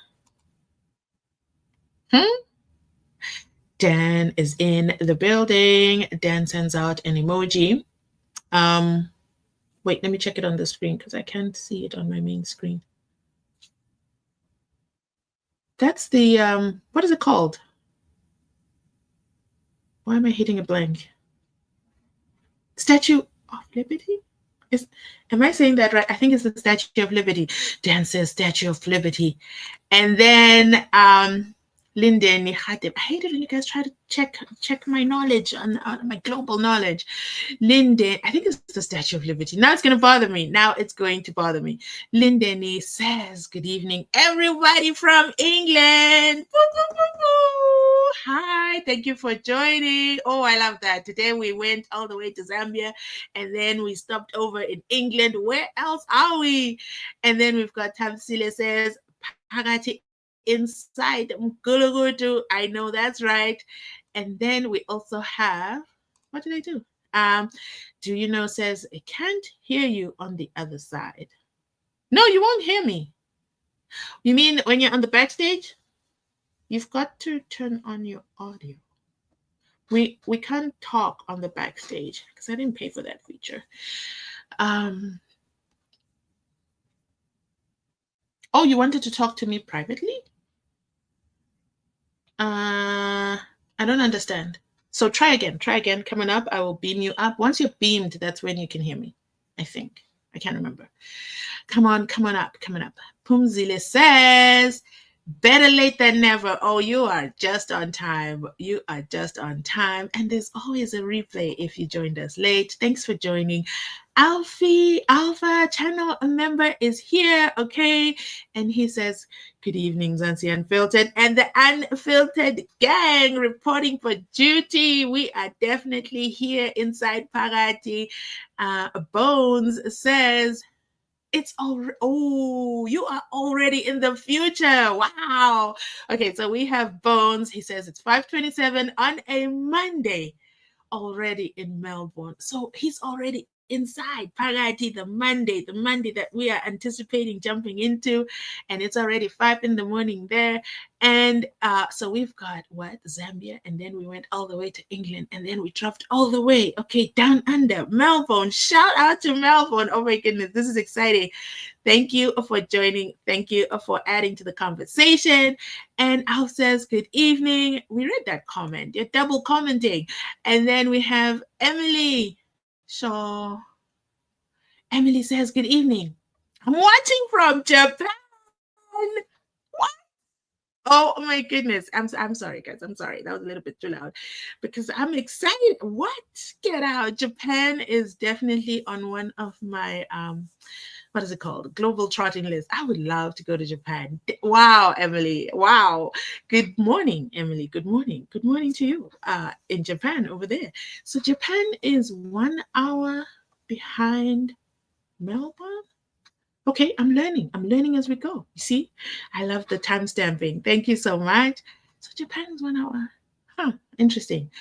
Dan is in the building. Dan sends out an emoji. Wait, let me check it on the screen because I can't see it on my main screen. That's the, what is it called? Why am I hitting a blank? Statue of Liberty? Am I saying that right? I think it's the Statue of Liberty. Dan says Statue of Liberty. And then Linden Nihatib. I hate it when you guys try to check my knowledge on my global knowledge. Linden, I think it's the Statue of Liberty. Now it's going to bother me. Linden says, good evening, everybody from England. Hi, thank you for joining. Oh, I love that. Today we went all the way to Zambia and then we stopped over in England. Where else are we? And then we've got Tamsile says, Pagati inside Mgulugudu. I know that's right. And then we also have, what did I do? Do you know says, I can't hear you on the other side. No, you won't hear me. You mean when you're on the backstage? You've got to turn on your audio. We can't talk on the backstage because I didn't pay for that feature. Oh, you wanted to talk to me privately? I don't understand. So try again. Coming up, I will beam you up. Once you're beamed, that's when you can hear me. I think. I can't remember. Come on up. Pumzile says, better late than never. Oh, you are just on time. And there's always a replay if you joined us late. Thanks for joining. Alpha channel member is here, okay? And he says, good evening, Mzansi Unfiltered and the Unfiltered gang reporting for duty. We are definitely here inside Parati. Bones says, it's already, oh, you are already in the future. Wow. Okay, so we have Bones. He says it's 5:27 on a Monday, already in Melbourne. So he's already inside Parati, the Monday that we are anticipating jumping into, and it's already 5 a.m. there. And so we've got Zambia, and then we went all the way to England, and then we dropped all the way down under Melbourne. Shout out to Melbourne. Oh my goodness, this is exciting. Thank you for joining. Thank you for adding to the conversation. And Al says, good evening. We read that comment. You're double commenting. And then we have Emily Shaw. Emily says, good evening. I'm watching from Japan. What? Oh my goodness. I'm sorry, guys. I'm sorry. That was a little bit too loud because I'm excited. What? Get out. Japan is definitely on one of my what is it called? Global trotting list. I would love to go to Japan. Wow, Emily. Wow. Good morning, Emily. Good morning. Good morning to you in Japan over there. So Japan is 1 hour behind Melbourne. Okay, I'm learning as we go. You see, I love the time stamping. Thank you so much. So Japan is 1 hour. Huh, interesting.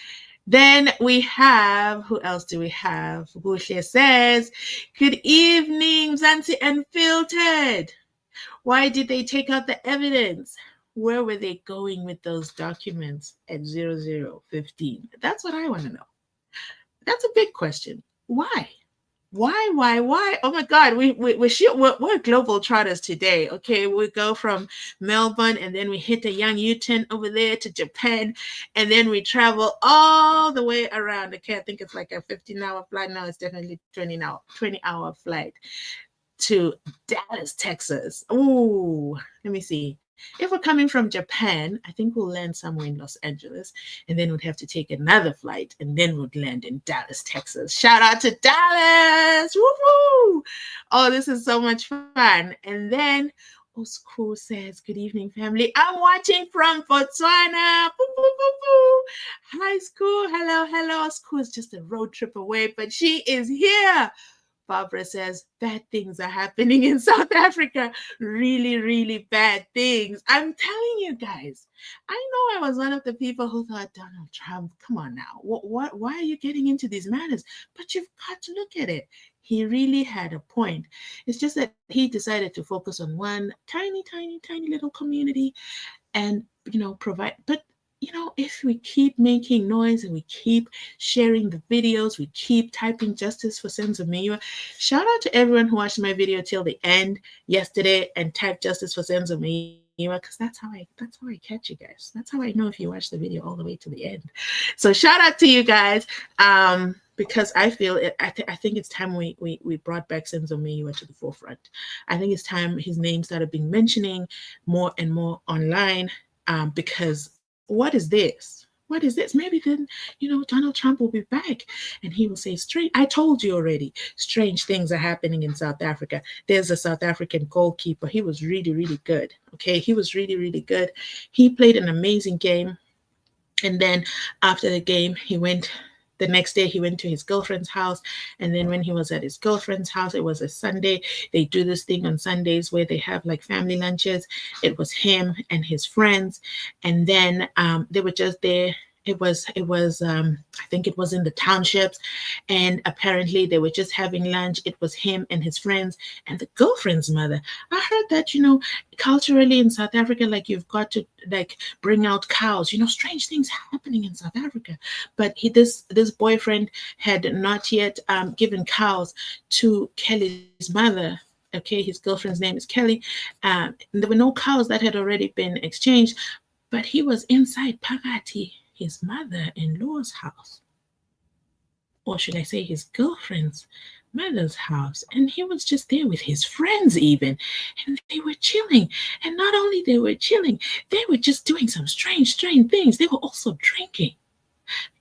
Then we have, who else do we have? Bushle says, good evening, Mzansi Unfiltered. Why did they take out the evidence? Where were they going with those documents at 0015? That's what I want to know. That's a big question. Why? Why? Oh my God, we're global trotters today. Okay, we go from Melbourne and then we hit a young U-turn over there to Japan, and then we travel all the way around. Okay, I think it's like a 15-hour flight. No, it's definitely 20-hour flight to Dallas, Texas. Ooh, let me see. If we're coming from Japan, I think we'll land somewhere in Los Angeles, and then we'd have to take another flight, and then we'd land in Dallas, Texas. Shout out to Dallas! Woohoo! Oh, this is so much fun. And then Osco says, "Good evening, family. I'm watching from Botswana. Boo, boo, boo, boo. Hi, school. Hello, hello. School is just a road trip away, but she is here." Barbara says, "Bad things are happening in South Africa. Really, really bad things. I'm telling you guys. I know I was one of the people who thought, Donald Trump, come on now. Why are you getting into these matters? But you've got to look at it. He really had a point. It's just that he decided to focus on one tiny, tiny, tiny little community and, provide. But if we keep making noise and we keep sharing the videos, we keep typing justice for Senzo Meyiwa. Shout out to everyone who watched my video till the end yesterday and typed justice for Senzo Meyiwa, because that's how I catch you guys. That's how I know if you watch the video all the way to the end. So shout out to you guys. Because I feel it, I think it's time we brought back Senzo Meyiwa to the forefront. I think it's time his name started being mentioning more and more online. Because what is this? What is this? Maybe then, Donald Trump will be back and he will say, strange. I told you already, strange things are happening in South Africa. There's a South African goalkeeper. He was really, really good. Okay. He was really, really good. He played an amazing game. And then after the game, the next day he went to his girlfriend's house, and then when he was at his girlfriend's house, it was a Sunday. They do this thing on Sundays where they have like family lunches. It was him and his friends, and then they were just there. It was I think it was in the townships, and apparently they were just having lunch. It was him and his friends and the girlfriend's mother. I heard that, culturally in South Africa, like you've got to like bring out cows. Strange things happening in South Africa. But this boyfriend had not yet given cows to Kelly's mother. Okay, his girlfriend's name is Kelly. There were no cows that had already been exchanged, but he was inside Pagati, his mother-in-law's house, or should I say his girlfriend's mother's house, and he was just there with his friends even, and they were chilling. And not only they were chilling, they were just doing some strange things. They were also drinking.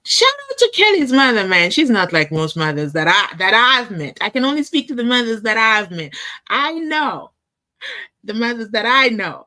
Shout out to Kelly's mother, man. She's not like most mothers that I've met. I can only speak to the mothers that I've met. I know the mothers that I know.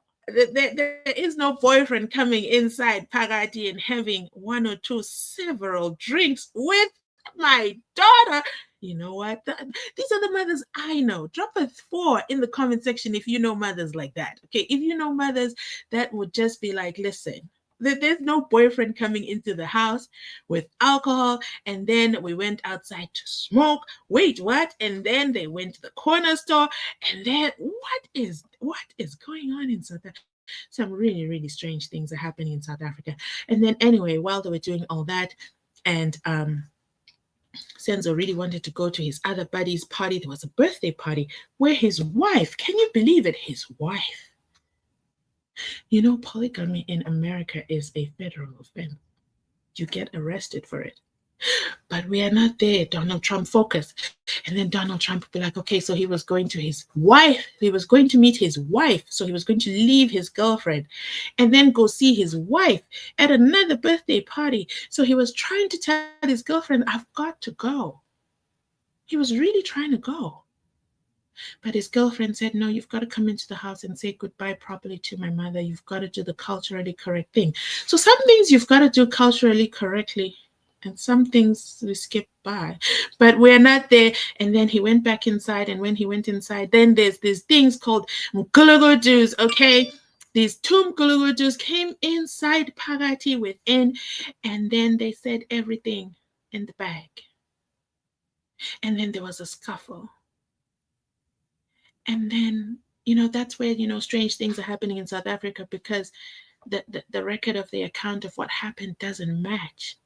There is no boyfriend coming inside Pagati and having one or two several drinks with my daughter. You know what? These are the mothers I know. Drop a 4 in the comment section if you know mothers like that. Okay, if you know mothers that would just be like, listen, there's no boyfriend coming into the house with alcohol, and then we went outside to smoke. Wait, what? And then they went to the corner store, and then what is going on in South Africa? Some really, really strange things are happening in South Africa. And then anyway, while they were doing all that, and Senzo really wanted to go to his other buddy's party. There was a birthday party where his wife, can you believe it? His wife. Polygamy in America is a federal offense. You get arrested for it. But we are not there. Donald Trump focus. And then Donald Trump would be like, okay, so he was going to his wife. He was going to meet his wife. So he was going to leave his girlfriend and then go see his wife at another birthday party. So he was trying to tell his girlfriend, I've got to go. He was really trying to go. But his girlfriend said, no, you've got to come into the house and say goodbye properly to my mother. You've got to do the culturally correct thing. So some things you've got to do culturally correctly, and some things we skip by. But we're not there. And then he went back inside. And when he went inside, then there's these things called Mkulugu Jews, okay? These two Mkulugu Jews came inside Pagati within, and then they said everything in the bag. And then there was a scuffle. And then, that's where, strange things are happening in South Africa, because the record of the account of what happened doesn't match.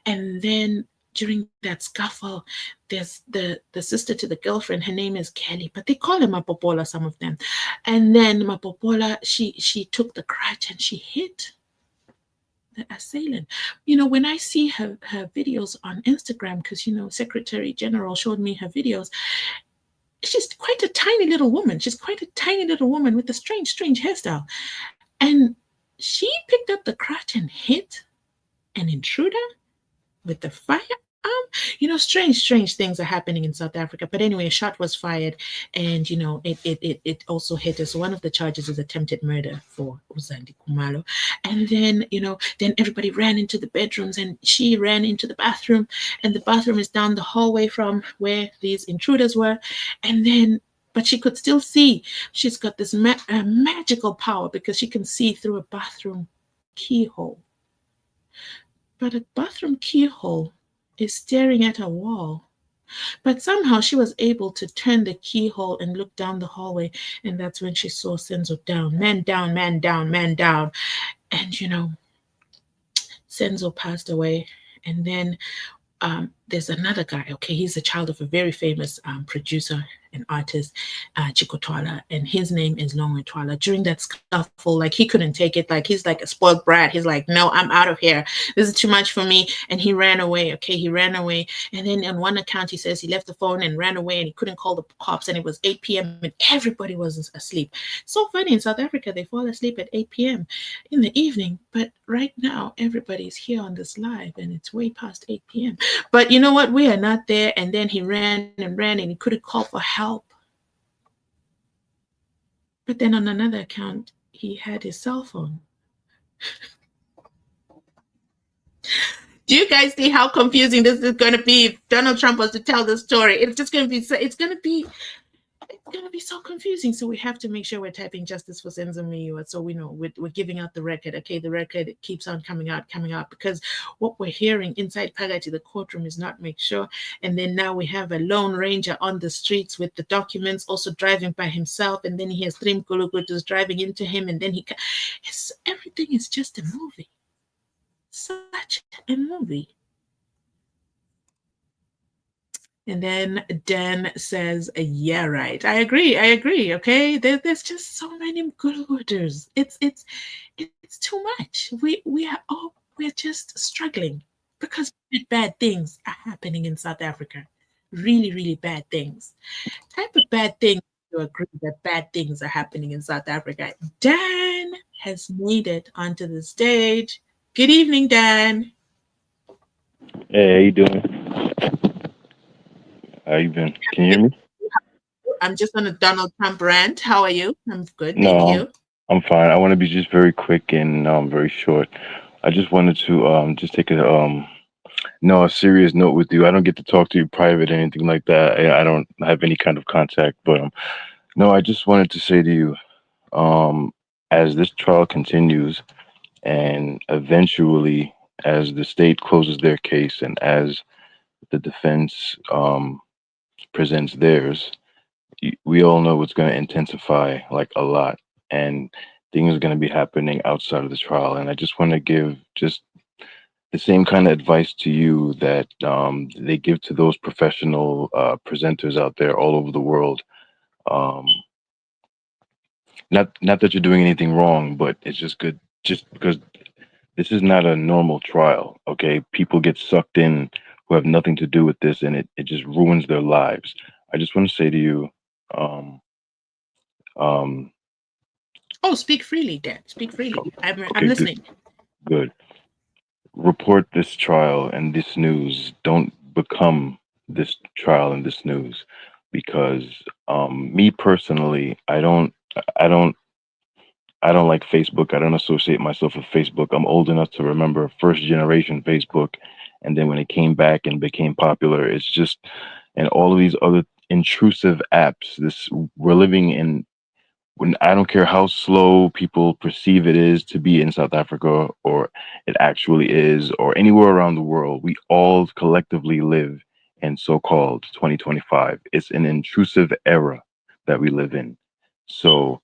And then during that scuffle, there's the sister to the girlfriend. Her name is Kelly, but they call her Mapopola, some of them. And then Mapopola, she took the crutch and she hit the assailant. When I see her videos on Instagram, because Secretary General showed me her videos, she's quite a tiny little woman. She's quite a tiny little woman with a strange hairstyle. And she picked up the crutch and hit an intruder with the firearm. Strange things are happening in South Africa. But anyway, a shot was fired, and it also hit us. One of the charges is attempted murder for Uzandi Kumalo. And then everybody ran into the bedrooms, and she ran into the bathroom, and the bathroom is down the hallway from where these intruders were. And then but she could still see. She's got this magical power because she can see through a bathroom keyhole. But a bathroom keyhole is staring at a wall. But somehow she was able to turn the keyhole and look down the hallway, and that's when she saw Senzo down, man down, man down, man down. And Senzo passed away. And then there's another guy. Okay, he's a child of a very famous producer and artist, Chico Twala, and his name is Longwe Twala. During that scuffle, like he couldn't take it. Like he's like a spoiled brat. He's like, no, I'm out of here. This is too much for me. And he ran away. Okay, he ran away. And then on one account, he says he left the phone and ran away, and he couldn't call the cops. And it was 8 p.m. and everybody was asleep. So funny, in South Africa, they fall asleep at 8 p.m. in the evening. But right now, everybody's here on this live, and it's way past 8 p.m. But you know what? We are not there. And then he ran and he couldn't call for help. But then on another account, he had his cell phone. Do you guys see how confusing this is going to be if Donald Trump was to tell the story? It's just going to be, it's going to be so confusing. So we have to make sure we're typing justice for Senzo Meyiwa, so we know we're giving out the record. Okay, the record keeps on coming out, because what we're hearing inside Pagati, the courtroom, is not make sure. And then now we have a lone ranger on the streets with the documents, also driving by himself, and then he has three Mkulukutus driving into him, and then everything is just a movie. Such a movie. And then Dan says, yeah, right. I agree. Okay. There's just so many good orders. It's too much. We're just struggling because bad things are happening in South Africa. Really, really bad things. Type of bad things you agree that bad things are happening in South Africa. Dan has made it onto the stage. Good evening, Dan. Hey, how you doing? How you been? Can you hear me? I'm just on a Donald Trump rant. How are you? I'm good, No, thank you. I'm fine. I want to be just very quick and very short. I just wanted to just take a serious note with you. I don't get to talk to you private or anything like that. I don't have any kind of contact, but no, I just wanted to say to you, um as this trial continues and eventually as the state closes their case and as the defense presents theirs, we all know it's going to intensify like a lot, and things are going to be happening outside of the trial. And I just want to give just the same kind of advice to you that they give to those professional presenters out there all over the world. Um, not that you're doing anything wrong, but it's just good, just because this is not a normal trial. Okay, people get sucked in who have nothing to do with this, and it just ruins their lives. I just want to say to you, um, um, Oh, speak freely, Dan. Speak freely. I'm okay, good, listening. good. Report this trial and this news. Don't become this trial and this news, because me personally, I don't, I don't like Facebook. I don't associate myself with Facebook. I'm old enough to remember first generation Facebook, and then when it came back and became popular, it's just, and all of these other intrusive apps. This we're living in, when I don't care how slow people perceive it is to be in South Africa, or it actually is, or anywhere around the world, we all collectively live in so-called 2025. It's an intrusive era that we live in. So,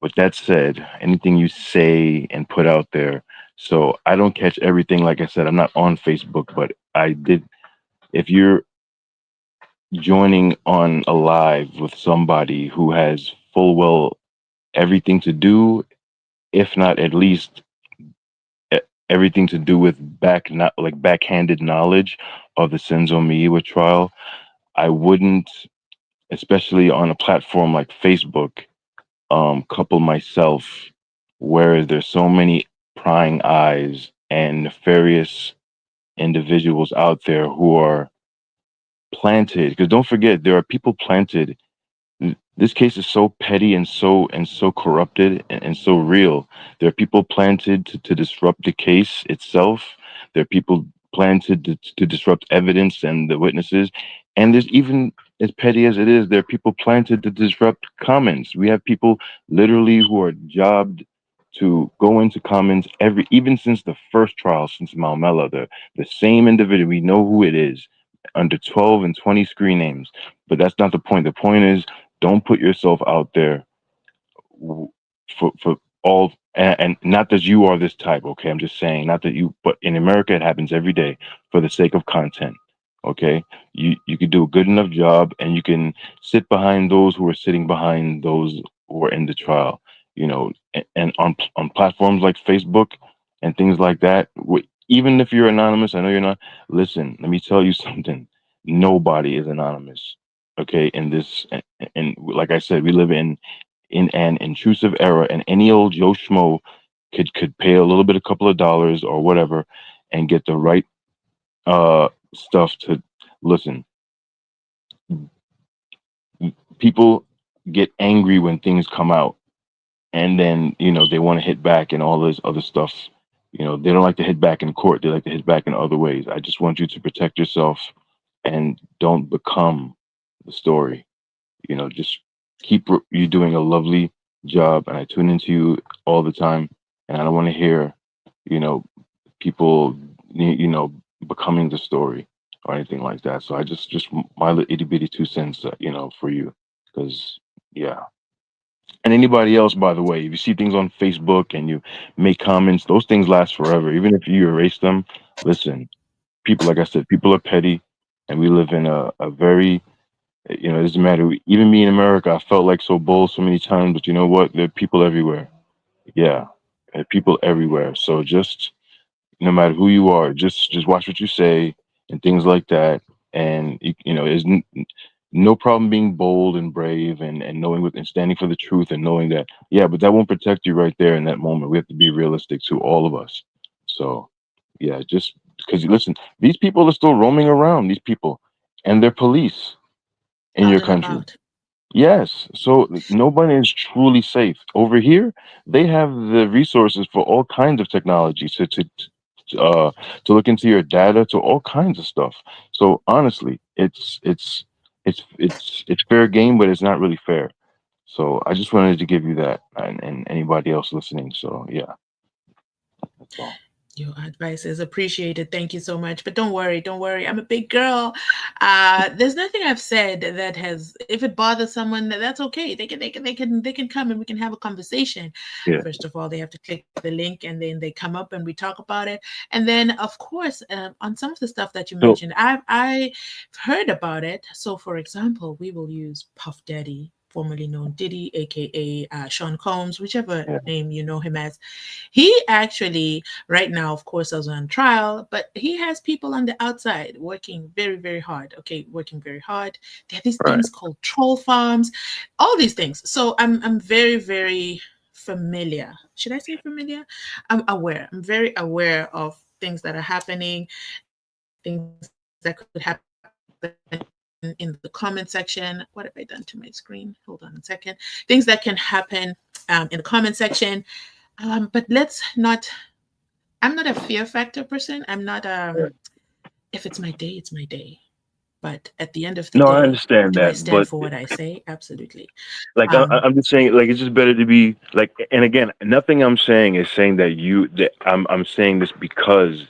with that said, anything you say and put out there, so I don't catch everything. Like I said, I'm not on Facebook, but I did. if you're joining on a live with somebody who has full well everything to do, if not at least e- everything to do with not like backhanded knowledge of the Senzo Meyiwa trial, I wouldn't, especially on a platform like Facebook, couple myself where there's so many prying eyes and nefarious individuals out there who are planted. Because don't forget, there are people planted. This case is so petty and so corrupted and so real. There are people planted to disrupt the case itself. There are people planted to disrupt evidence and the witnesses. And there's even, as petty as it is, there are people planted to disrupt comments. We have people literally who are jobbed to go into comments even since the first trial, since Malmela, the same individual, we know who it is, under 12 and 20 screen names. But that's not the point. The point is, don't put yourself out there for all, and not that you are this type, okay? I'm just saying, not that you, but in America it happens every day for the sake of content. Okay, you could do a good enough job, and you can sit behind those who are sitting behind those who are in the trial. And on platforms like Facebook and things like that, even if you're anonymous, I know you're not. Listen, let me tell you something. Nobody is anonymous. Okay, in this, and like I said, we live in an intrusive era, and any old Joe Schmo could pay a little bit, a couple of dollars or whatever, and get the right stuff to listen. People get angry when things come out, and then they want to hit back and all this other stuff. They don't like to hit back in court. They like to hit back in other ways. I just want you to protect yourself and don't become the story. Just keep you doing a lovely job, and I tune into you all the time, and I don't want to hear you know people becoming the story or anything like that. So I just my little itty bitty 2 cents, for you, because yeah. And anybody else, by the way, if you see things on Facebook and you make comments, those things last forever. Even if you erase them, listen, people, like I said, people are petty, and we live in a very, it doesn't matter. Even me in America, I felt like so bold so many times, but you know what? There are people everywhere. Yeah, there are people everywhere. So just, no matter who you are, just watch what you say and things like that. And there's no problem being bold and brave and knowing and standing for the truth and knowing that, yeah, but that won't protect you right there in that moment. We have to be realistic to all of us. So yeah, just because, listen, these people are still roaming around, these people, and they're police in Out your and country. about. Yes, so nobody is truly safe. Over here, they have the resources for all kinds of technology to look into your data, to all kinds of stuff. So honestly, it's fair game, but it's not really fair. So I just wanted to give you that, and anybody else listening. So yeah, that's all. Your advice is appreciated. Thank you so much. But don't worry, don't worry. I'm a big girl. There's nothing I've said that has, if it bothers someone, that's okay. They can come and we can have a conversation. Yeah, First of all, they have to click the link and then they come up and we talk about it. And then, of course, on some of the stuff that you so mentioned, I've heard about it. So, for example, we will use Puff Daddy, formerly known Diddy, aka Sean Combs, whichever yeah, name you know him as. He actually, right now, of course, I was on trial, but he has people on the outside working very, very hard. Okay, working very hard. There are these right. things called troll farms, all these things. So I'm very, very familiar. Should I say familiar? I'm aware. I'm very aware of things that are happening, things that could happen in the comment section. What have I done to my screen? Hold on a second. Things that can happen in the comment section. But let's not, I'm not a fear factor person. I'm not Right. if it's my day, it's my day. But at the end of the No, I day, understand do I that, stand but for what I say? Absolutely. like Um, I'm just saying, like it's just better to be like. And again, nothing I'm saying is saying that I'm saying this because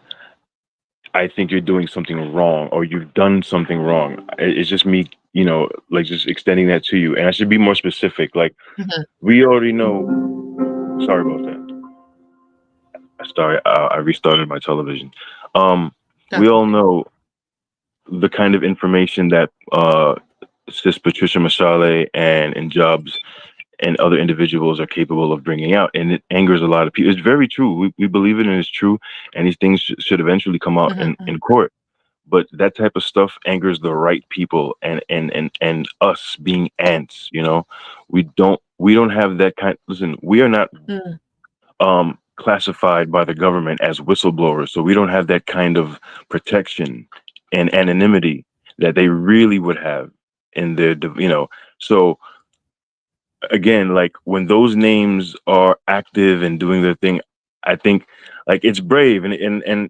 I think you're doing something wrong or you've done something wrong. It's just me, like just extending that to you. And I should be more specific. Like mhm, we already know. Sorry about that. Sorry, I restarted my television. Um, we that's all okay. know the kind of information that Sis Patricia Mashale and Jobs and other individuals are capable of bringing out, and it angers a lot of people. It's very true. We believe it, and it's true, and these things should eventually come out in court. But that type of stuff angers the right people, and us being ants, we don't have that kind. Listen, we are not classified by the government as whistleblowers, so we don't have that kind of protection and anonymity that they really would have in their. So again, like when those names are active and doing their thing, I think like it's brave, and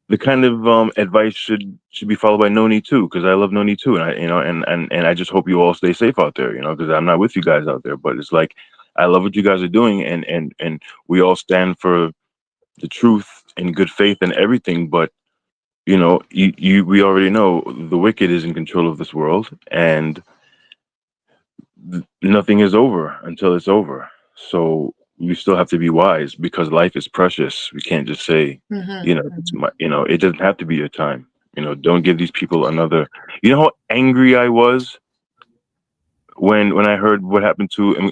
the kind of advice should be followed by Noni too, because I love Noni too, and and I just hope you all stay safe out there, because I'm not with you guys out there, but it's like I love what you guys are doing, and we all stand for the truth and good faith and everything, but we already know the wicked is in control of this world, and nothing is over until it's over. So we still have to be wise because life is precious. We can't just say, it doesn't have to be your time. Don't give these people another. You know how angry I was when I heard what happened to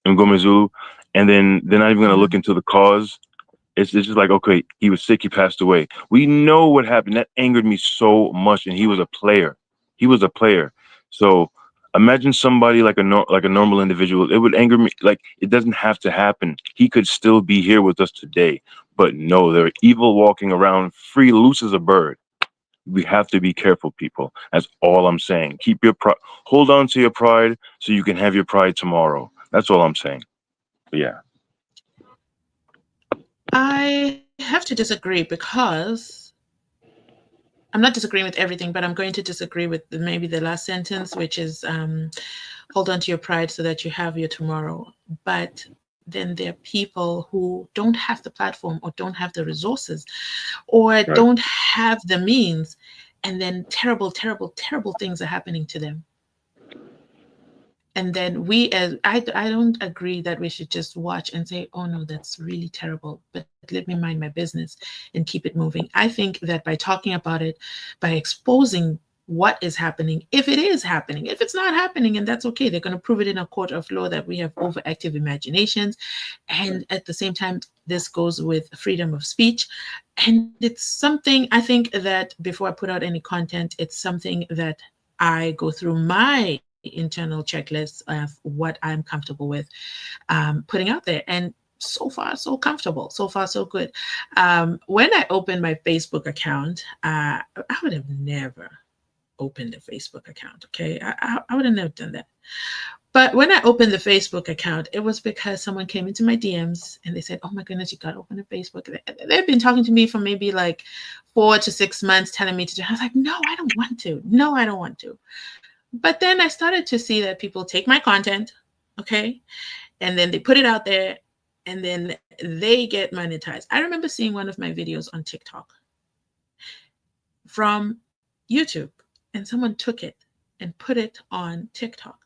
Ngomezulu, and then they're not even gonna look into the cause. It's just like, okay, he was sick, he passed away. We know what happened. That angered me so much, and he was a player. He was a player. So imagine somebody like like a normal individual. It would anger me. Like it doesn't have to happen. He could still be here with us today. But no, they're evil walking around free, loose as a bird. We have to be careful, people. That's all I'm saying. Keep your pride. Hold on to your pride so you can have your pride tomorrow. That's all I'm saying. But yeah. I have to disagree because I'm not disagreeing with everything, but I'm going to disagree with maybe the last sentence, which is hold on to your pride so that you have your tomorrow. But then there are people who don't have the platform or don't have the resources or don't have the means. And then terrible, terrible, terrible things are happening to them. And then I don't agree that we should just watch and say, oh no, that's really terrible, but let me mind my business and keep it moving. I think that by talking about it, by exposing what is happening, if it is happening, if it's not happening, and that's okay, they're going to prove it in a court of law that we have overactive imaginations. And at the same time, this goes with freedom of speech. And it's something, I think that before I put out any content, it's something that I go through my internal checklist of what I'm comfortable with putting out there. And so far, so comfortable. So far, so good. When I opened my Facebook account, I would have never opened a Facebook account. Okay. I would have never done that. But when I opened the Facebook account, it was because someone came into my DMs and they said, oh my goodness, you got to open a Facebook. They've been talking to me for maybe like 4 to 6 months, telling me to do. I was like, no, I don't want to. No, I don't want to. But then I started to see that people take my content, okay, and then they put it out there and then they get monetized. I remember seeing one of my videos on TikTok from YouTube, and someone took it and put it on TikTok.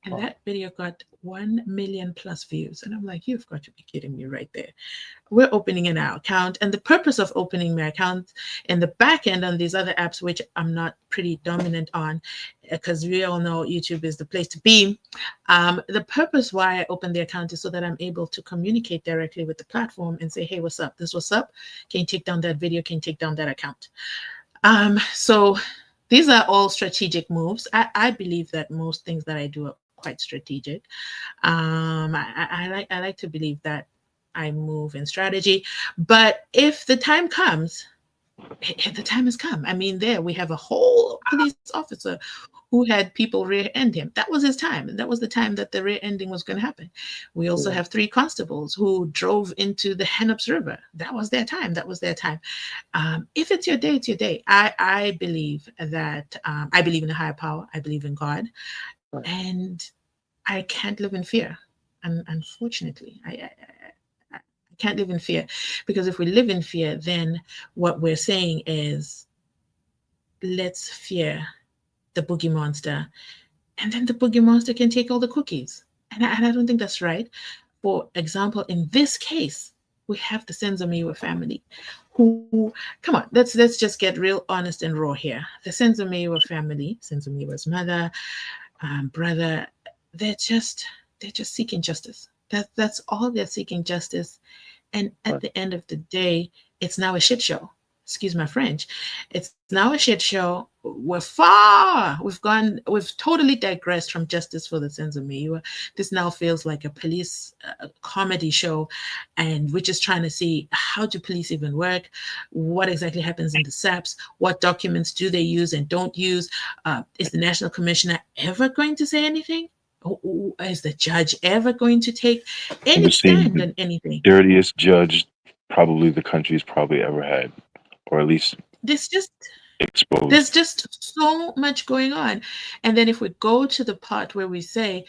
And that video got 1 million plus views. And I'm like, you've got to be kidding me right there. We're opening an account. And the purpose of opening my account in the back end on these other apps, which I'm not pretty dominant on, because we all know YouTube is the place to be. The purpose why I opened the account is so that I'm able to communicate directly with the platform and say, hey, what's up? This what's up. Can you take down that video? Can you take down that account? So these are all strategic moves. I believe that most things that I do are quite strategic. I like to believe that I move in strategy, but if the time comes, the time has come. I mean, there we have a whole police officer who had people rear-end him. That was his time, and that was the time that the rear-ending was going to happen. We also have 3 constables who drove into the Hennep's River. That was their time. That was their time. If it's your day, it's your day. I believe that I believe in a higher power. I believe in God. And I can't live in fear. And unfortunately, I can't live in fear, because if we live in fear, then what we're saying is, let's fear the boogie monster, and then the boogie monster can take all the cookies. And I don't think that's right. For example, in this case, we have the Senzo Meyiwa family, who, come on, let's just get real honest and raw here. The Senzo Meyiwa family, Senzo Meyiwa's mother, brother, they're just seeking justice. That's all, they're seeking justice. And at Right. the end of the day, it's now a shit show. Excuse my French. It's now a shit show. We've totally digressed from justice for the Senzo Meyiwa. This now feels like a police comedy show, and we're just trying to see, how do police even work? What exactly happens in the SAPs? What documents do they use and don't use? Is the National Commissioner ever going to say anything? Is the judge ever going to take We've any seen stand the on anything? dirtiest judge probably the country's probably ever had, or at least There's just there's exposed. just so much going on. And then if we go to the part where we say,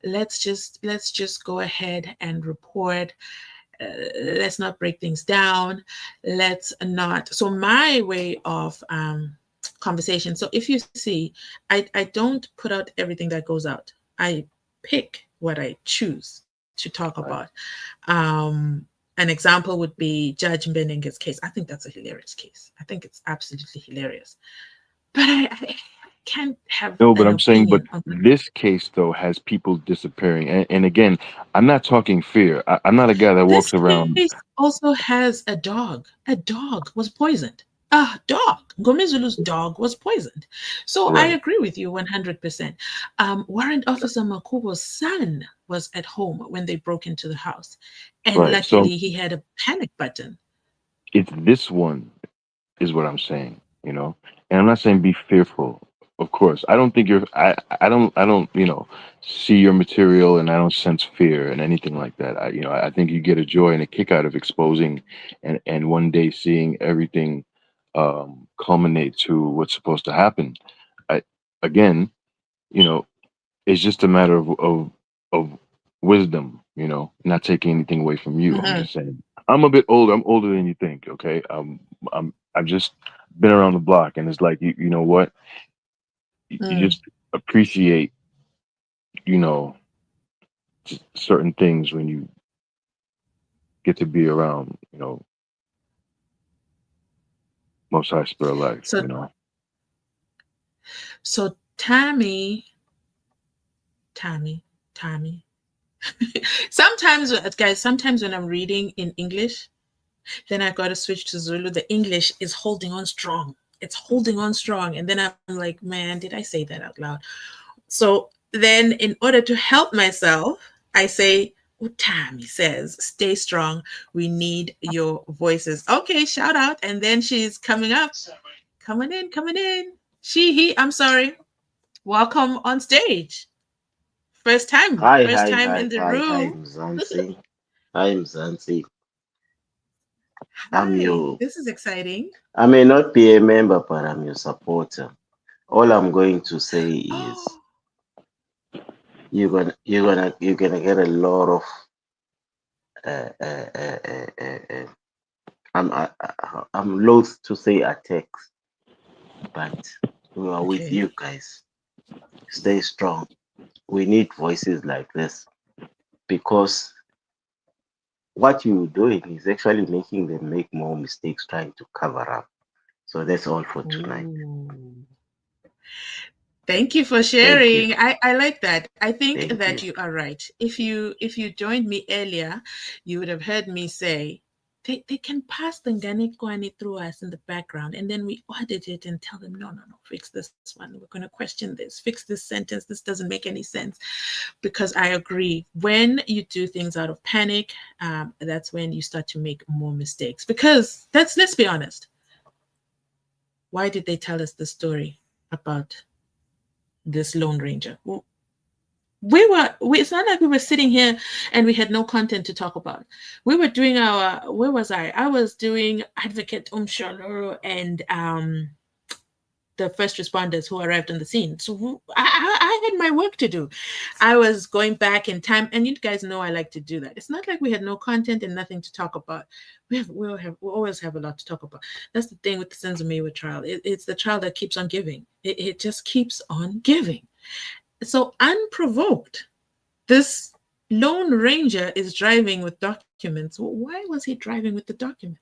let's just go ahead and report, let's not break things down, let's not. So my way of conversation, so if you see, I don't put out everything that goes out. I pick what I choose to talk about. Right. An example would be Judge Mbenenge's case. I think that's a hilarious case. I think it's absolutely hilarious. But I can't have No, but an I'm saying, but opinion on the. this case though has people disappearing, and again, I'm not talking fear. I'm not a guy that This walks around. case also has a dog. A dog was poisoned. A dog. Gomezulu's dog was poisoned. So I Right, agree with you 100%. Warrant Officer Makubo's son was at home when they broke into the house. And right. So luckily, he had a panic button. it's this one is what I'm saying, and I'm not saying be fearful. Of course, I don't think you're. I don't see your material, and I don't sense fear and anything like that. I think you get a joy and a kick out of exposing, and one day seeing everything culminate to what's supposed to happen. I again, you know, it's just a matter of wisdom, not taking anything away from you. I'm Mhm. just saying I'm a bit older. I'm older than you think. Okay, I've just been around the block, and it's like you know what, you Mm. just appreciate you know certain things when you get to be around Most High Spirit of Life. So, so Tammy, Tammy. Sometimes, guys, sometimes when I'm reading in English, then I got to switch to Zulu. The English is holding on strong. It's holding on strong. And then I'm like, man, did I say that out loud? So then, in order to help myself, I say, Utami says, stay strong. We need your voices. Okay, shout out. And then she's coming up. Coming in, coming in. I'm sorry. Welcome on stage. Hi, First hi, time hi, in the hi, hi, room. Mzansi. Hi, Mzansi. I'm Hi, your, this is exciting. I may not be a member, but I'm your supporter. All I'm going to say is Oh, you're gonna get a lot of, uh, uh, uh, uh, uh, uh, I'm loath to say attacks, but we are with okay. you guys. Stay strong. We need voices like this because what you're doing is actually making them make more mistakes trying to cover up. So that's all for tonight. Ooh. Thank you for Thank you. sharing. I like that. I think Thank that you. you are right. If you joined me earlier, you would have heard me say they can pass the Nganekwane through us in the background, and then we audit it and tell them, no, fix this one. We're going to question this. Fix this sentence. This doesn't make any sense. Because I agree. When you do things out of panic, that's when you start to make more mistakes. Because let's be honest. Why did they tell us the story about this Lone Ranger? It's not like we were sitting here and we had no content to talk about. We were doing where was I was doing Advocate Umshaloro and the first responders who arrived on the scene. So I had my work to do. I was going back in time, and you guys know I like to do that. It's not like we had no content and nothing to talk about. We always have a lot to talk about. That's the thing with the Senzo Meyiwa trial. It's the trial that keeps on giving. It just keeps on giving. So unprovoked, this Lone Ranger is driving with documents. Well, why was he driving with the documents?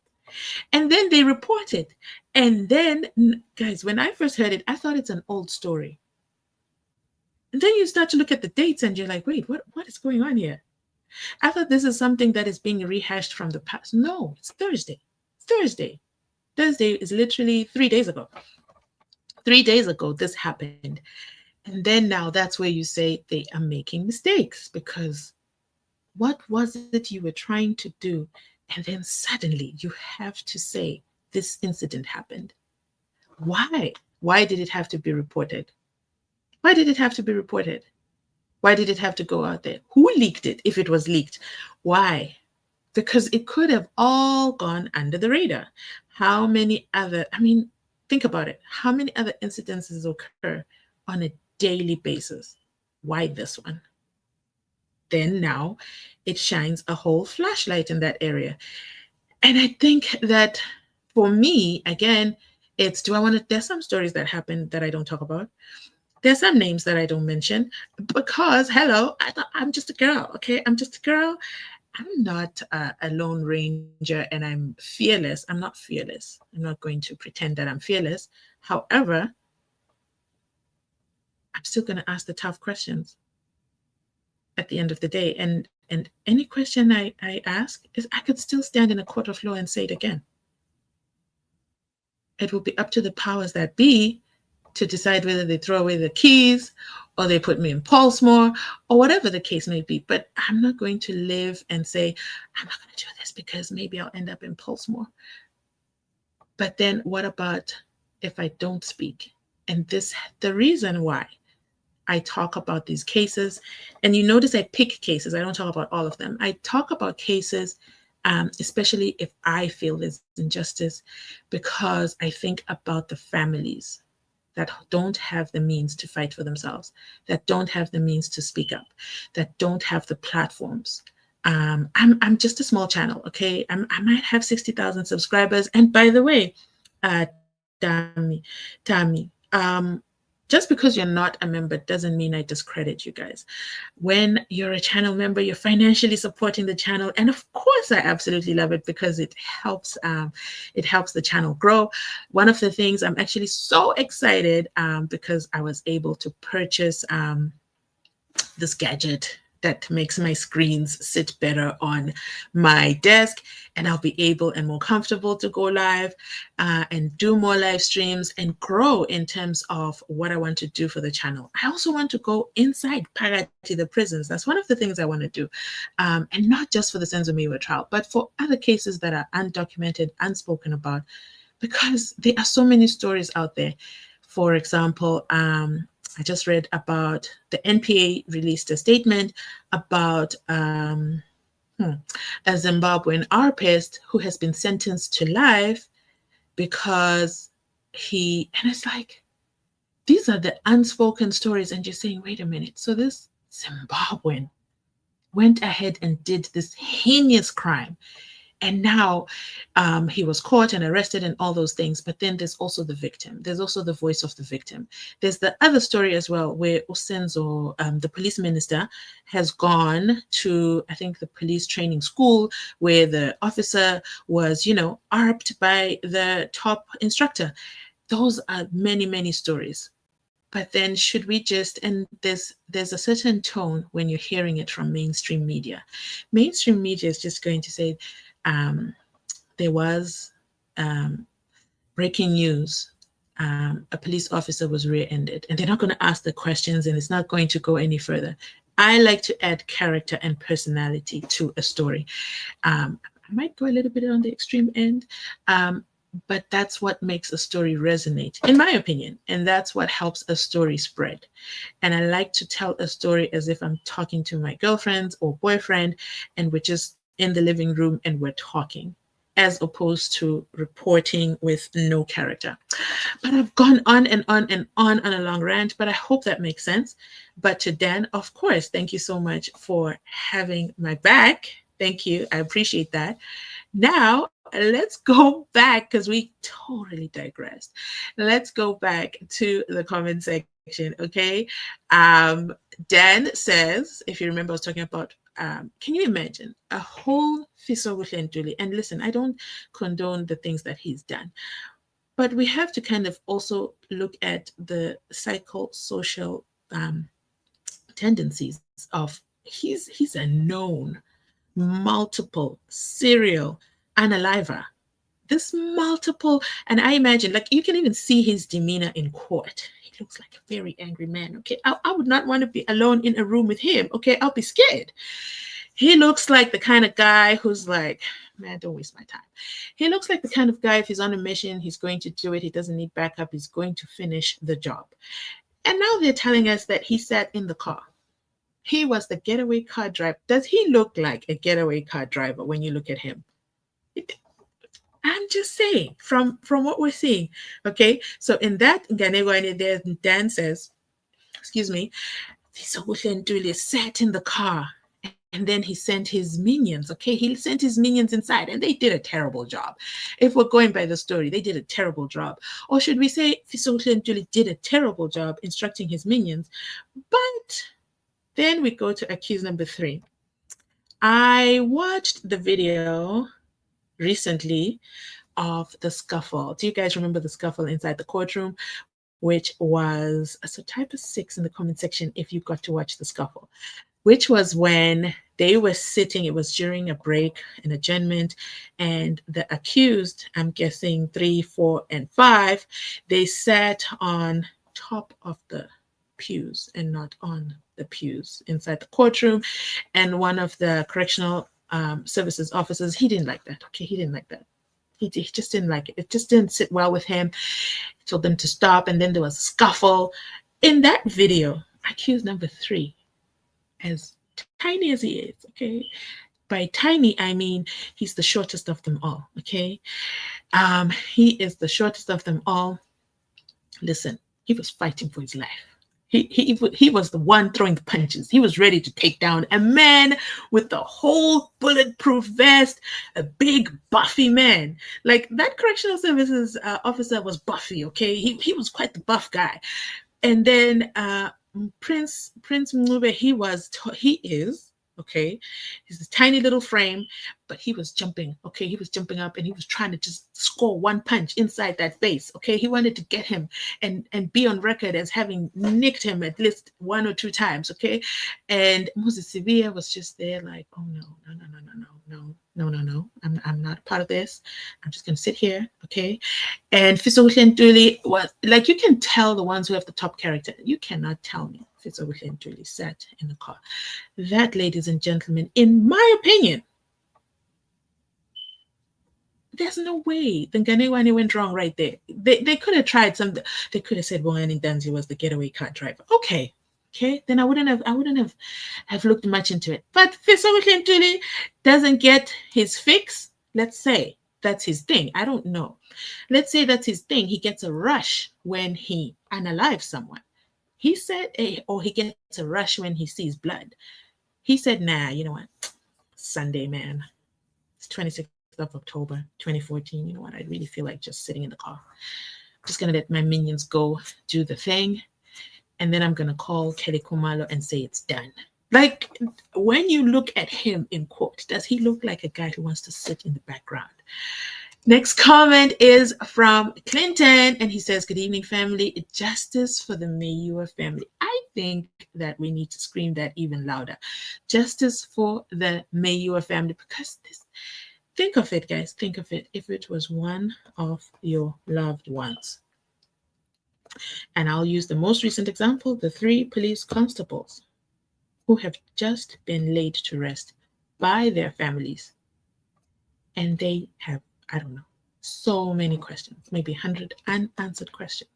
And then they report it. And then, guys, when I first heard it, I thought it's an old story. And then you start to look at the dates and you're like, wait, what is going on here? I thought this is something that is being rehashed from the past. No, it's Thursday. Thursday. Thursday is literally 3 days ago. 3 days ago, this happened. And then now that's where you say they are making mistakes, because what was it you were trying to do? And then suddenly you have to say this incident happened. Why? Why did it have to be reported? Why did it have to be reported? Why did it have to go out there? Who leaked it if it was leaked? Why? Because it could have all gone under the radar. How many other, I mean, think about it. How many other incidences occur on a daily basis? Why this one? Then now it shines a whole flashlight in that area. And I think that for me, again, it's, do I want to, there's some stories that happen that I don't talk about. There's some names that I don't mention because, hello, I'm just a girl, okay? I'm just a girl. I'm not a lone ranger and I'm fearless. I'm not fearless. I'm not going to pretend that I'm fearless. However, I'm still going to ask the tough questions at the end of the day. And any question I ask is, I could still stand in a court of law and say it again. It will be up to the powers that be to decide whether they throw away the keys or they put me in Pulsemore or whatever the case may be. But I'm not going to live and say, I'm not going to do this because maybe I'll end up in Pulsemore. But then what about if I don't speak? And this, the reason why I talk about these cases, and you notice I pick cases. I don't talk about all of them. I talk about cases, especially if I feel there's injustice, because I think about the families that don't have the means to fight for themselves, that don't have the means to speak up, that don't have the platforms. I'm just a small channel, okay? I might have 60,000 subscribers. And by the way, Tammy, just because you're not a member doesn't mean I discredit you guys. When you're a channel member, you're financially supporting the channel, and of course I absolutely love it because it helps the channel grow. One of the things, I'm actually so excited because I was able to purchase this gadget that makes my screens sit better on my desk, and I'll be able and more comfortable to go live and do more live streams and grow in terms of what I want to do for the channel. I also want to go inside Parati, the prisons. That's one of the things I want to do. And not just for the Senzo Meyiwa trial, but for other cases that are undocumented, unspoken about, because there are so many stories out there. For example, I just read about the NPA released a statement about a Zimbabwean artist who has been sentenced to life because and it's like, these are the unspoken stories, and you're saying, wait a minute, so this Zimbabwean went ahead and did this heinous crime. And now he was caught and arrested and all those things. But then there's also the victim. There's also the voice of the victim. There's the other story as well, where Senzo, the police minister, has gone to, I think, the police training school where the officer was, arped by the top instructor. Those are many, many stories. But then should we just, and there's a certain tone when you're hearing it from mainstream media. Mainstream media is just going to say, there was breaking news. A police officer was rear-ended, and they're not going to ask the questions, and it's not going to go any further. I like to add character and personality to a story. I might go a little bit on the extreme end, but that's what makes a story resonate, in my opinion, and that's what helps a story spread. And I like to tell a story as if I'm talking to my girlfriend or boyfriend, and we're just in the living room and we're talking, as opposed to reporting with no character. But I've gone on and on and on a long rant, but I hope that makes sense. But to Dan, of course, thank you so much for having my back. Thank you. I appreciate that. Now, let's go back, because we totally digressed. Let's go back to the comment section, okay? Dan says, if you remember, I was talking about can you imagine a whole Fiso Ntuli? And listen, I don't condone the things that he's done, but we have to kind of also look at the psychosocial tendencies of he's a known multiple serial unaliver. This multiple, and I imagine, like, you can even see his demeanor in court. He looks like a very angry man. Okay, I would not want to be alone in a room with him. Okay, I'll be scared. He looks like the kind of guy who's like, man, don't waste my time. He looks like the kind of guy, if he's on a mission, he's going to do it. He doesn't need backup. He's going to finish the job. And now they're telling us that he sat in the car. He was the getaway car driver. Does he look like a getaway car driver when you look at him? I'm just saying, from what we're seeing. Okay, so in that Nganekwane there, Dan says, excuse me, Ntuli sat in the car, and then he sent his minions. Okay, he sent his minions inside, and they did a terrible job. If we're going by the story, they did a terrible job. Or should we say Ntuli did a terrible job instructing his minions? But then we go to accused number 3. I watched the video recently of the scuffle. Do you guys remember the scuffle inside the courtroom? Which was, so type a 6 in the comment section if you got to watch the scuffle, which was when they were sitting, it was during a break, an adjournment, and the accused, I'm guessing 3, 4, and 5, they sat on top of the pews and not on the pews inside the courtroom. And one of the correctional services officers, he didn't like that. Okay, he didn't like that. He just didn't like it. It just didn't sit well with him. He told them to stop, and then there was a scuffle. In that video, accused number 3, as tiny as he is, okay? By tiny, I mean he's the shortest of them all, okay? He is the shortest of them all. Listen, he was fighting for his life. He was the one throwing the punches. He was ready to take down a man with the whole bulletproof vest, a big buffy man. Like, that correctional services officer was buffy, okay? He was quite the buff guy. And then Prince Mngube, he is, okay? He's a tiny little frame, but he was jumping, okay? He was jumping up, and he was trying to just score one punch inside that face, okay? He wanted to get him and be on record as having nicked him at least 1 or 2 times, okay? And Moses Sivia was just there like, oh no. I'm not a part of this. I'm just going to sit here, okay? And Fiso Ntuli was, like, you can tell the ones who have the top character. You cannot tell me Fiso Ntuli sat in the car. That, ladies and gentlemen, in my opinion, there's no way the Nganekwane went wrong right there. They could have tried some. They could have said Bongani Danzi was the getaway car driver. Okay, then I wouldn't have looked much into it. But Fiso Ntuli doesn't get his fix. Let's say that's his thing. I don't know. Let's say that's his thing. He gets a rush when he unalives someone. He said, or he gets a rush when he sees blood. He said, nah, you know what? Sunday, man. It's 26th of October 2014. You know what? I really feel like just sitting in the car. I'm just going to let my minions go do the thing. And then I'm going to call Kelly Kumalo and say it's done. Like, when you look at him in court, does he look like a guy who wants to sit in the background? Next comment is from Clinton, and he says, good evening, family. Justice for the Meyiwa family. I think that we need to scream that even louder. Justice for the Meyiwa family, because this, think of it, guys, think of it. If it was one of your loved ones, and I'll use the most recent example, the 3 police constables who have just been laid to rest by their families, and they have, I don't know, so many questions, maybe 100 unanswered questions.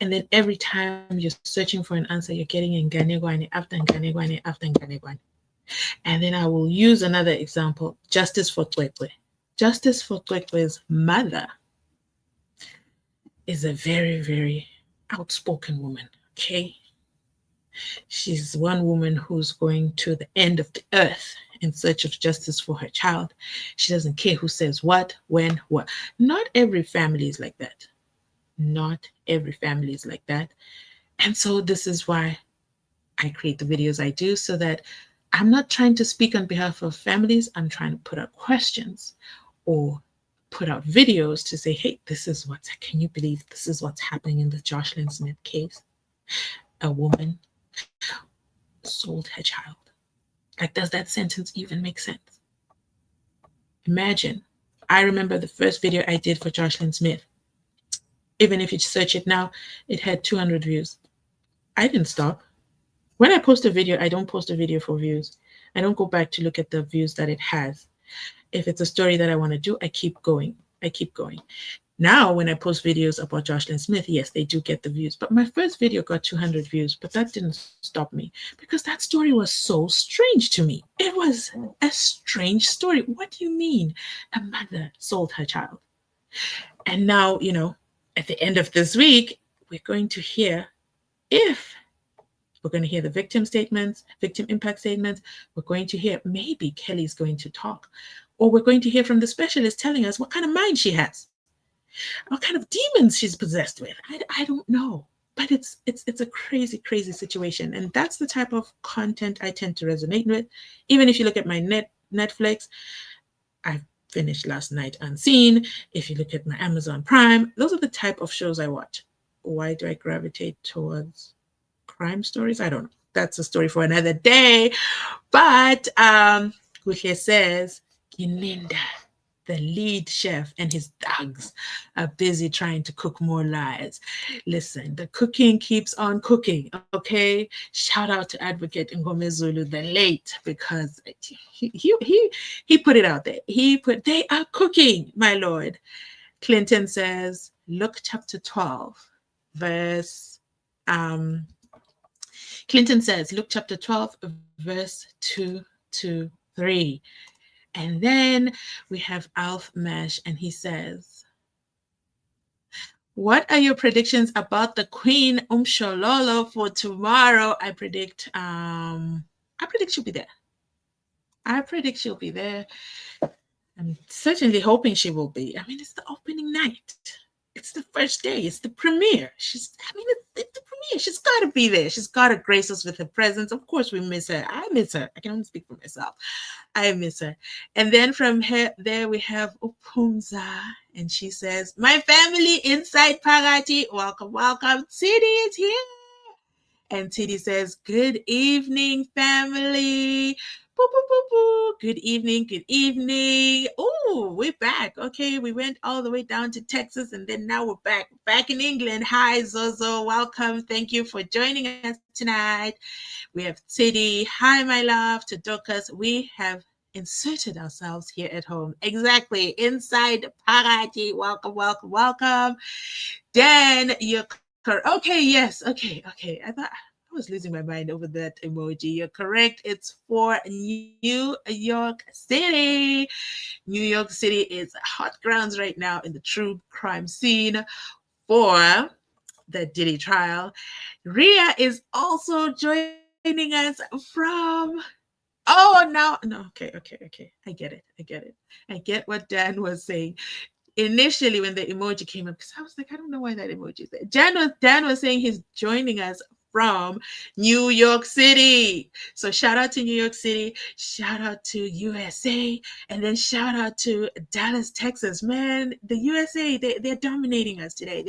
And then every time you're searching for an answer, you're getting Nganekwane after Nganekwane after Nganekwane. And then I will use another example, justice for Twekwe. Justice for Twekwe's mother is a very, very outspoken woman, okay? She's one woman who's going to the end of the earth in search of justice for her child. She doesn't care who says what, when, what. Not every family is like that. Not every family is like that. And so this is why I create the videos I do, so that I'm not trying to speak on behalf of families. I'm trying to put out questions or put out videos to say, hey, this is what's, can you believe this is what's happening in the Jocelyn Smith case? A woman sold her child. Like, does that sentence even make sense? Imagine, I remember the first video I did for Jocelyn Smith. Even if you search it now, it had 200 views. I didn't stop. When I post a video, I don't post a video for views. I don't go back to look at the views that it has. If it's a story that I want to do, I keep going. I keep going. Now, when I post videos about Jocelyn Smith, yes, they do get the views. But my first video got 200 views, but that didn't stop me because that story was so strange to me. It was a strange story. What do you mean a mother sold her child? And now, at the end of this week, we're going to hear if we're going to hear the victim statements, victim impact statements. We're going to hear maybe Kelly's going to talk, or we're going to hear from the specialist telling us what kind of mind she has, what kind of demons she's possessed with. I don't know, but it's a crazy, crazy situation, and that's the type of content I tend to resonate with. Even if you look at my Netflix, I finished last night Unseen. If you look at my Amazon Prime, those are the type of shows I watch. Why do I gravitate towards crime stories? I don't know. That's a story for another day. But Kuhle says, Gininda, the lead chef, and his dogs are busy trying to cook more lies. Listen, the cooking keeps on cooking, okay? Shout out to Advocate Ngomezulu, the late, because he put it out there. They are cooking, my lord. Clinton says, Luke chapter 12, verse Clinton says, Luke chapter 12, verse 2 to 3. And then we have Alf Mesh, and he says, what are your predictions about the Queen Umshololo for tomorrow? I predict she'll be there. I predict she'll be there. I'm certainly hoping she will be. I mean, it's the opening night. It's the first day. It's the premiere. It's the premiere. She's got to be there. She's got to grace us with her presence. Of course, we miss her. I miss her. I can only speak for myself. I miss her. And then from her, there we have Upumza. And she says, my family inside Pagati. Welcome, welcome. Tidi is here. And Tidi says, good evening, family. Boo, boo, boo, boo. Good evening, good evening. Oh, we're back. Okay, we went all the way down to Texas, and then now we're back in England. Hi, Zozo. Welcome. Thank you for joining us tonight. We have Tidi. Hi, my love. To Dorcas. We have inserted ourselves here at home. Exactly. Inside Parati. Welcome, welcome, welcome. Dan, you're okay, yes. Okay. I thought I was losing my mind over that emoji. You're correct. It's for New York City. New York City is hot grounds right now in the true crime scene for the Diddy trial. Ria is also joining us from. Oh, no. Okay. I get it. I get what Dan was saying initially when the emoji came up, because I was like, I don't know why that emoji is there. Dan was saying he's joining us from New York City. So shout out to New York City, shout out to USA, and then shout out to Dallas, Texas. Man, the USA, they're dominating us today.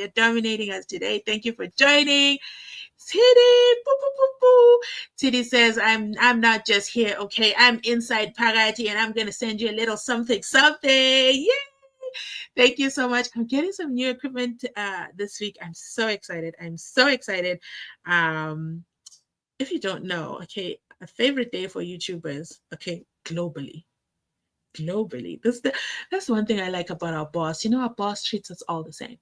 Thank you for joining. Titty, boo, boo, boo, boo. Titty says, I'm not just here, okay? I'm inside Pagati, and I'm gonna send you a little something. Yay! Thank you so much. I'm getting some new equipment this week. I'm so excited. If you don't know, okay, a favorite day for YouTubers, okay, globally. That's one thing I like about our boss. Our boss treats us all the same.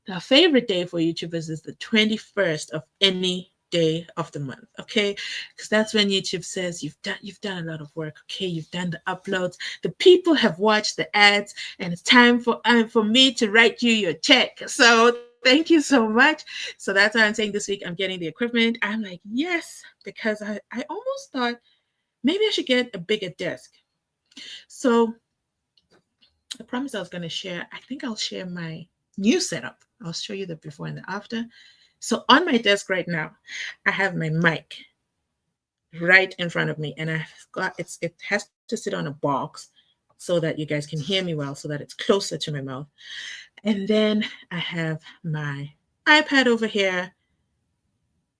The favorite day for YouTubers is the 21st of any day of the month, okay? Because that's when YouTube says you've done a lot of work, okay? You've done the uploads, the people have watched the ads, and it's time for me to write you your check. So thank you so much. So that's why I'm saying this week I'm getting the equipment. I'm like, yes, because I almost thought maybe I should get a bigger desk. So I promised I was going to share. I think I'll share my new setup. I'll show you the before and the after. So on my desk right now, I have my mic. right in front of me, and it has to sit on a box so that you guys can hear me well, so that it's closer to my mouth. And then I have my iPad over here,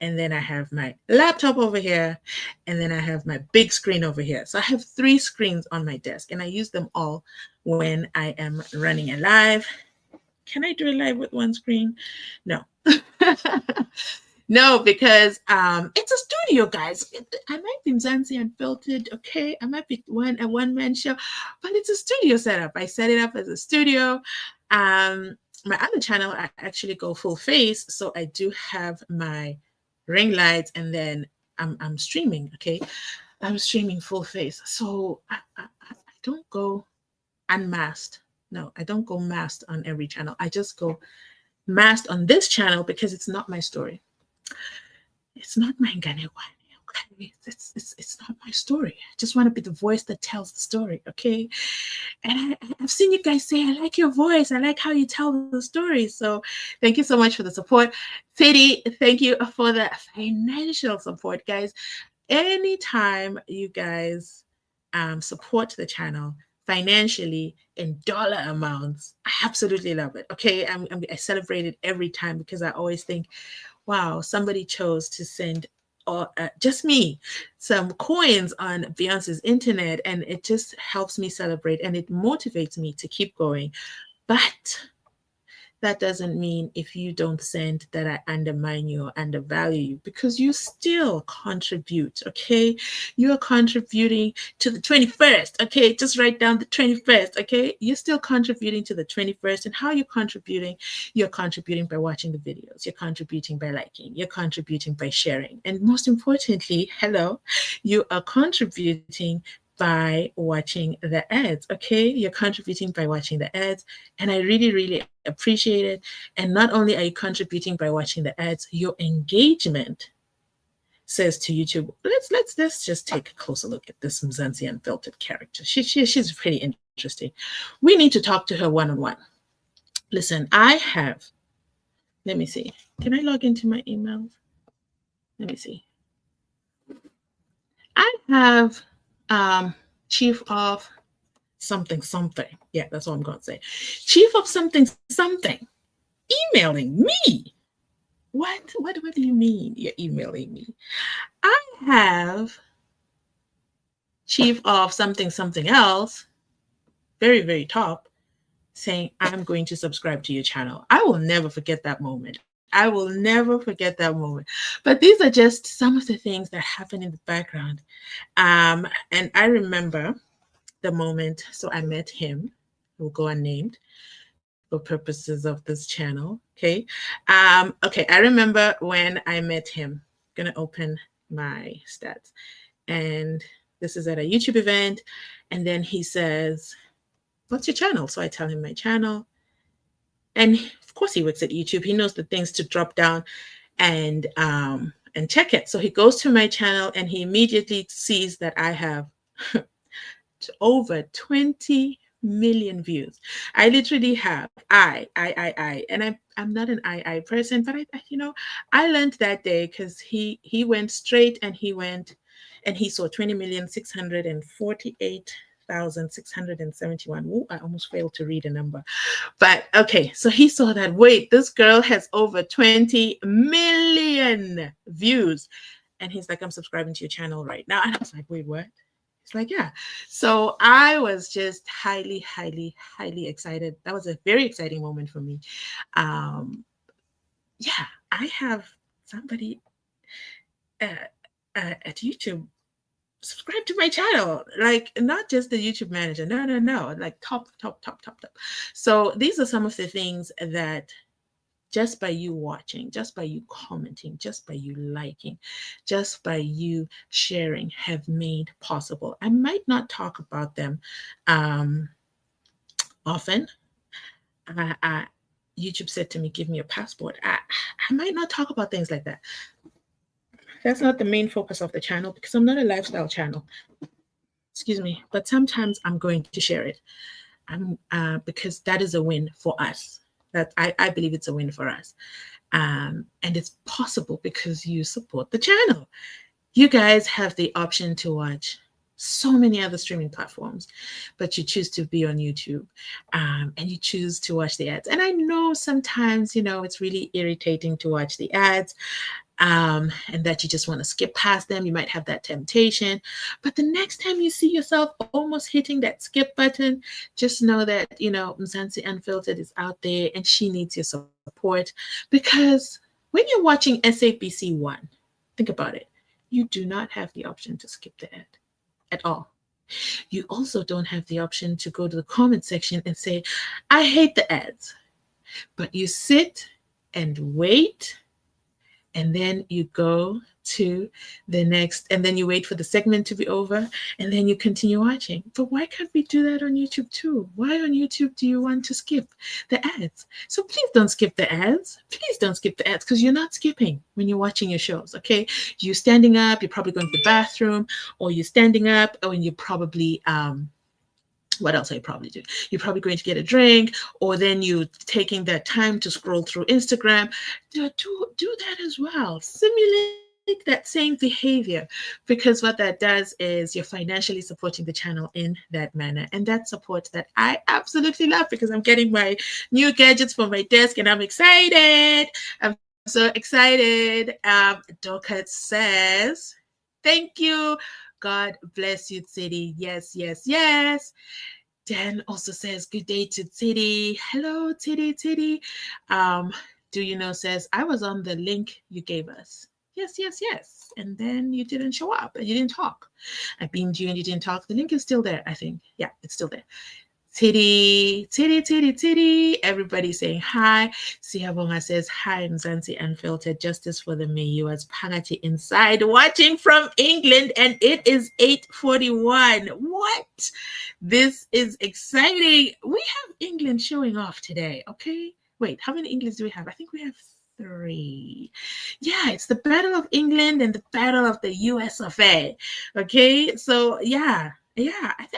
and then I have my laptop over here, and then I have my big screen over here. So I have 3 screens on my desk, and I use them all when I am running a live. Can I do a live with 1 screen? No. No, because it's a studio, guys. I might be Mzansi Unfiltered, okay? I might be a one-man show, but it's a studio setup. I set it up as a studio. My other channel, I actually go full face, so I do have my ring lights, and then I'm streaming, okay? I'm streaming full face, so I don't go unmasked. No, I don't go masked on every channel. I just go masked on this channel because it's not my story. It's not my Nganekwane, okay? It's not my story. I just want to be the voice that tells the story, okay? And I've seen you guys say, I like your voice. I like how you tell the story. So thank you so much for the support. Sadie, thank you for the financial support, guys. Anytime you guys support the channel financially in dollar amounts, I absolutely love it, okay? I celebrate it every time because I always think, wow, somebody chose to send just me some coins on Beyonce's internet, and it just helps me celebrate, and it motivates me to keep going. But that doesn't mean if you don't send that I undermine you or undervalue you, because you still contribute, okay? You're contributing to the 21st, okay? Just write down the 21st, okay? You're still contributing to the 21st. And how are you contributing? You're contributing by watching the videos. You're contributing by liking. You're contributing by sharing. And most importantly, hello, you are contributing by watching the ads, okay? You're contributing by watching the ads, and I really, really appreciate it. And not only are you contributing by watching the ads, your engagement says to YouTube, let's just take a closer look at this Mzansi Unfiltered character. She's pretty interesting. We need to talk to her one-on-one. Listen, let me see. Can I log into my emails? Let me see. I have chief of something. Yeah, that's what I'm going to say. Chief of something emailing me. What do you mean you're emailing me? I have chief of something else, very, very top, saying, I'm going to subscribe to your channel. I will never forget that moment. I will never forget that moment. But these are just some of the things that happen in the background. And I remember the moment, so I met him, who will go unnamed for purposes of this channel, okay? Okay, I remember when I met him. I'm gonna open my stats. And this is at a YouTube event. And then he says, what's your channel? So I tell him my channel. And of course he works at YouTube. He knows the things to drop down and check it. So he goes to my channel and he immediately sees that I have over 20 million views. I literally have and I'm not an I person, but I learned that day because he went straight and he saw 20,648,671. Ooh, I almost failed to read a number. But okay, so he saw that, wait, this girl has over 20 million views. And he's like, I'm subscribing to your channel right now. And I was like, wait, what? It's like, yeah. So I was just highly, highly, highly excited. That was a very exciting moment for me. Yeah, I have somebody at YouTube subscribe to my channel, like not just the YouTube manager. No, like top. So these are some of the things that just by you watching, just by you commenting, just by you liking, just by you sharing have made possible. I might not talk about them often. YouTube said to me, give me a passport. I might not talk about things like that. That's not the main focus of the channel because I'm not a lifestyle channel. Excuse me. But sometimes I'm going to share it because that is a win for us. That I believe it's a win for us. And it's possible because you support the channel. You guys have the option to watch so many other streaming platforms, but you choose to be on YouTube, and you choose to watch the ads. And I know sometimes, it's really irritating to watch the ads, and that you just want to skip past them. You might have that temptation. But the next time you see yourself almost hitting that skip button, just know that, Mzansi Unfiltered is out there and she needs your support. Because when you're watching SABC 1, think about it, you do not have the option to skip the ad at all. You also don't have the option to go to the comment section and say, I hate the ads. But you sit and wait, and then you go to the next, and then you wait for the segment to be over, and then you continue watching. But why can't we do that on YouTube too? Why on YouTube do you want to skip the ads? So please don't skip the ads. Please don't skip the ads, because you're not skipping when you're watching your shows. Okay, you're standing up, you're probably going to the bathroom, or you're standing up, or you're probably what else are you probably doing? You're probably going to get a drink, or then you taking that time to scroll through Instagram. Do that as well. Simulate that same behavior, because what that does is you're financially supporting the channel in that manner. And that support that I absolutely love, because I'm getting my new gadgets for my desk and I'm excited. I'm so excited. Dorcas says, thank you. God bless you, Titty. Yes, yes, yes. Dan also says, good day to Titty. Hello, Titty, Titty. Um, do you know says, I was on the link you gave us. Yes, yes, yes. And then you didn't show up and you didn't talk. I beamed you and you didn't talk. The link is still there, I think. Yeah, it's still there. Titty, titty, titty, titty. Everybody saying hi. Sihabonga says, hi, Mzansi Unfiltered. Justice for the Meyiwas. Pangati inside, watching from England, and it is 8:41. What? This is exciting. We have England showing off today, okay? Wait, how many Englands do we have? I think we have 3. Yeah, it's the Battle of England and the Battle of the US of A. Okay, so yeah, I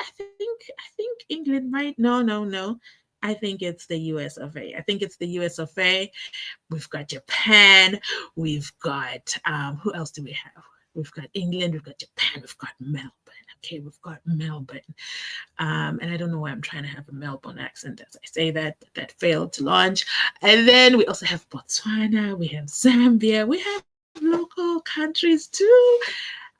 think England might. No. I think it's the US of A. I think it's the US of A. We've got Japan. We've got who else do we have? We've got England. We've got Japan. We've got Melbourne. Okay, we've got Melbourne. And I don't know why I'm trying to have a Melbourne accent as I say that. That failed to launch. And then we also have Botswana. We have Zambia. We have local countries too.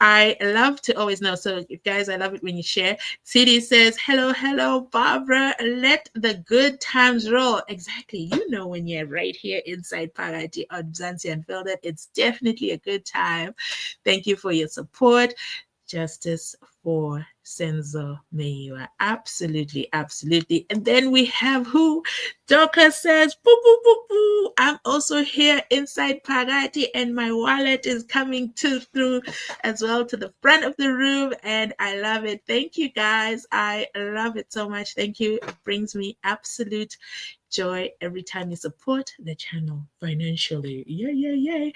I love to always know. So, guys, I love it when you share. CD says, hello, Barbara. Let the good times roll. Exactly. You know, when you're right here inside Parati on Mzansi Unfiltered, it's definitely a good time. Thank you for your support. Justice for Senzo Meyiwa. Absolutely, absolutely. And then we have who? Doka says, boo, boo, boo, boo. I'm also here inside Parati, and my wallet is coming through as well to the front of the room, and I love it. Thank you, guys. I love it so much. Thank you. It brings me absolute joy every time you support the channel financially. Yay.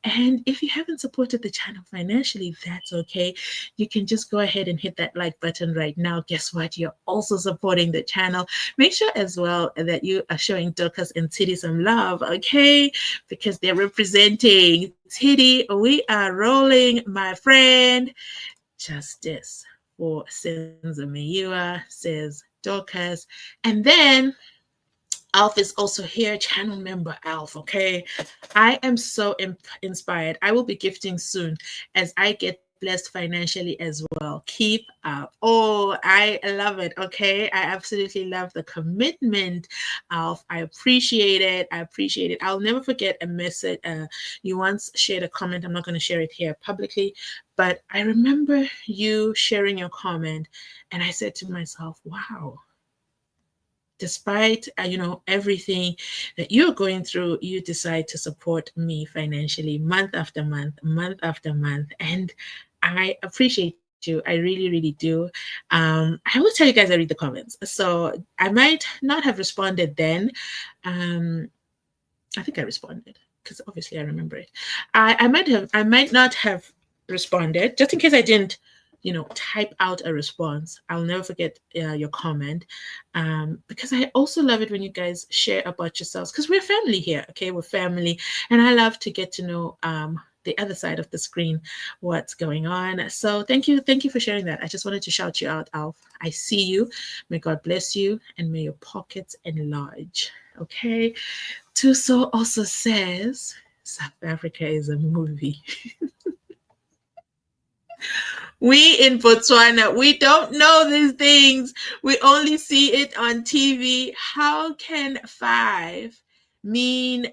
And if you haven't supported the channel financially, that's okay. You can just go ahead and hit that like button right now. Guess what? You're also supporting the channel. Make sure as well that you are showing Dorcas and Titty some love, okay? Because they're representing Titty. We are rolling, my friend. Justice for Senzo Meyiwa, says Dorcas. And then Alf is also here, channel member Alf, okay? I am so inspired. I will be gifting soon as I get blessed financially as well. Keep up. Oh, I love it, okay? I absolutely love the commitment, Alf. I appreciate it. I'll never forget a message. You once shared a comment. I'm not going to share it here publicly, but I remember you sharing your comment, and I said to myself, wow, despite everything that you're going through, you decide to support me financially month after month, and I appreciate you. I really do. I will tell you guys, I read the comments, so I might not have responded then. I think I responded because obviously I remember it. I might not have responded, just in case I didn't type out a response. I'll never forget your comment, because I also love it when you guys share about yourselves, because we're family here, okay? We're family, and I love to get to know the other side of the screen what's going on. So thank you for sharing that. I just wanted to shout you out, Alf. I see you. May God bless you and may your pockets enlarge. Okay. Tuso also says South Africa is a movie. We in Botswana, we don't know these things. We only see it on TV. How can 5 men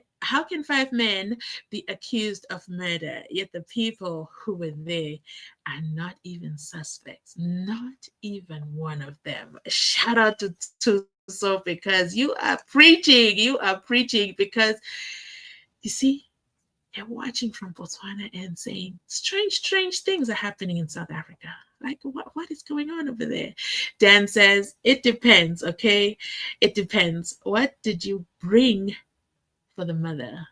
be accused of murder, yet the people who were there are not even suspects? Not even one of them. Shout out to Tuso because you are preaching. You are preaching because you see, they're watching from Botswana and saying strange things are happening in South Africa. Like what is going on over there? Dan says it depends. Okay, it depends. What did you bring for the mother?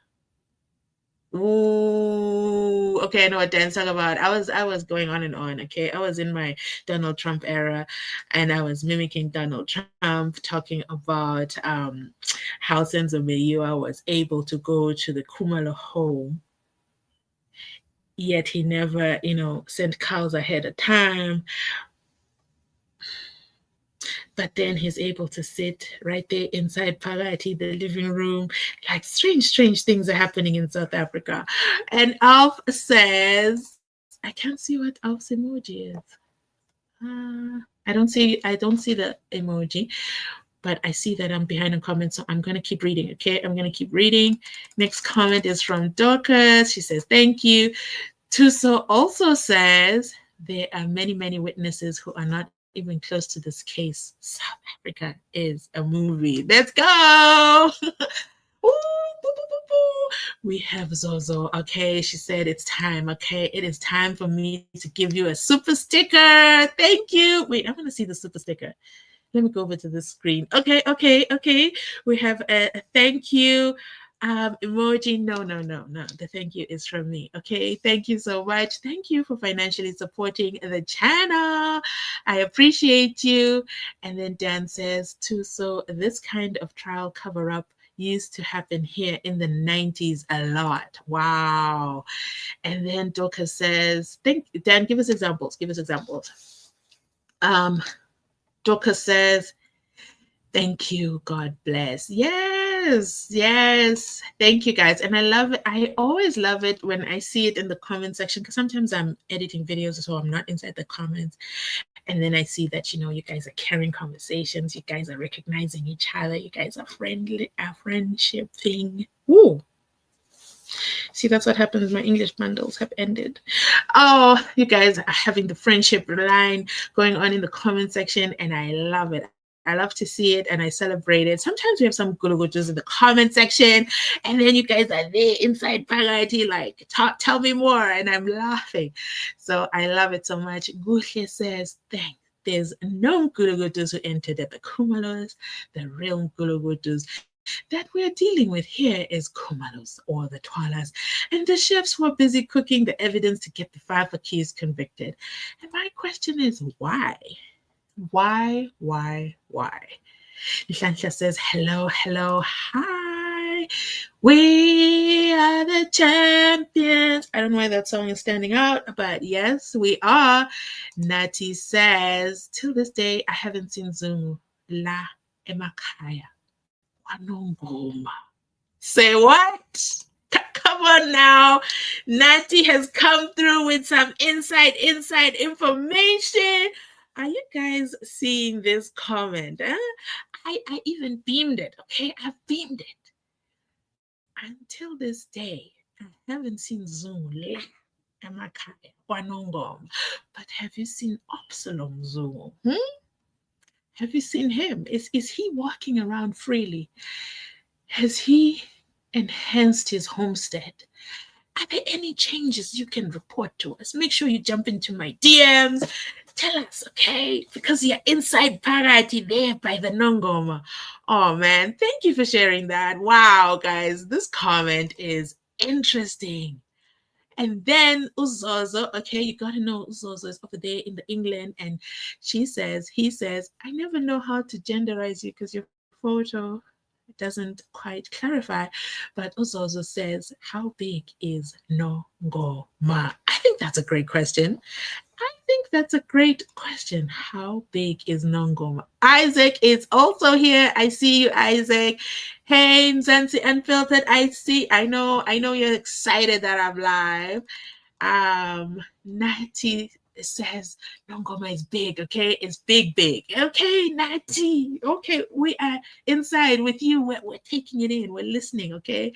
Ooh, okay, I know what Dan's talking about. I was going on and on. Okay, I was in my Donald Trump era, and I was mimicking Donald Trump, talking about how Senzo Meyiwa was able to go to the Kumalo home, yet he never, sent cows ahead of time. But then he's able to sit right there inside Pagati, the living room. Like strange things are happening in South Africa. And Alf says, I can't see what Alf's emoji is. I don't see the emoji, but I see that I'm behind in comments, so I'm gonna keep reading. Okay, I'm gonna keep reading. Next comment is from Dorcas. She says, "Thank you." Tuso also says there are many witnesses who are not even close to this case. South Africa is a movie. Let's go. Ooh, boo, boo, boo, boo. We have Zozo. Okay, she said it's time. Okay, it is time for me to give you a super sticker. Thank you. Wait, I want to see the super sticker. Let me go over to the screen. Okay. We have a thank you emoji. No. The thank you is from me. Okay. Thank you so much. Thank you for financially supporting the channel. I appreciate you. And then Dan says too, so this kind of trial cover up used to happen here in the 90s a lot. Wow. And then Doka says, Dan, give us examples. Doka says, thank you. God bless. Yes. Thank you, guys. And I love it. I always love it when I see it in the comment section because sometimes I'm editing videos, so I'm not inside the comments. And then I see that, you guys are carrying conversations. You guys are recognizing each other. You guys are friendly, a friendship thing. Ooh. See, that's what happens. My English bundles have ended. Oh, you guys are having the friendship line going on in the comment section, and I love it. I love to see it, and I celebrate it. Sometimes we have some gulugutus in the comment section, and then you guys are there inside Pagati, like, tell me more, and I'm laughing. So I love it so much. Gushe says, thanks. There's no gulugutus who entered at the Kumalos. The real gulugutus that we're dealing with here is Kumalos or the Twalas. And the chefs were busy cooking the evidence to get the 5 accused convicted. And my question is, why? Why? Nishansha says, hello, hi. We are the champions. I don't know why that song is standing out, but yes, we are. Nati says, till this day, I haven't seen Zungu La Emakaya. Wanongoma. Say what? Come on now. Nati has come through with some inside information. Are you guys seeing this comment? I even beamed it, okay? I've beamed it. Until this day, I haven't seen Zulu, Emakaya, Wanongoma. But have you seen Absalom Zulu? Have you seen him? Is he walking around freely? Has he enhanced his homestead? Are there any changes you can report to us? Make sure you jump into my DMs. Tell us, okay? Because you're inside Parati there by the Nongoma. Oh, man. Thank you for sharing that. Wow, guys. This comment is interesting. And then Uzozo, okay, you got to know Uzozo is over there in the England. And he says, I never know how to genderize you because your photo It doesn't quite clarify, but Uzozo says, how big is Nongoma? I think that's a great question. I think that's a great question. How big is Nongoma? Isaac is also here. I see you, Isaac. Hey, Mzansi Unfiltered. I know you're excited that I'm live. Natty says Nongoma is big, okay? It's big, big. Okay, Natty. Okay, we are inside with you. We're taking it in. We're listening, okay?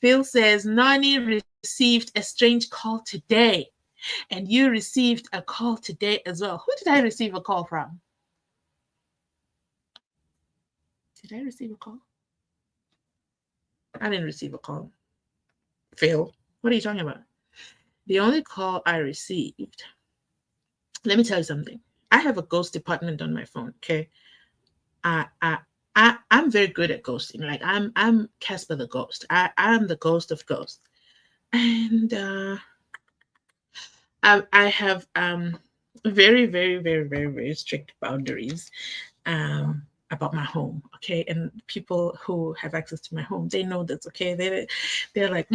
Phil says Nani received a strange call today. And you received a call today as well. Who did I receive a call from? Did I receive a call? I didn't receive a call. Phil, what are you talking about? The only call I received, let me tell you something. I have a ghost department on my phone, okay? I, I, I'm very good at ghosting. Like I'm Casper the Ghost. I'm the ghost of ghosts. And I have very, very, very, very, very strict boundaries about my home. Okay, and people who have access to my home, they know this. Okay, they're like,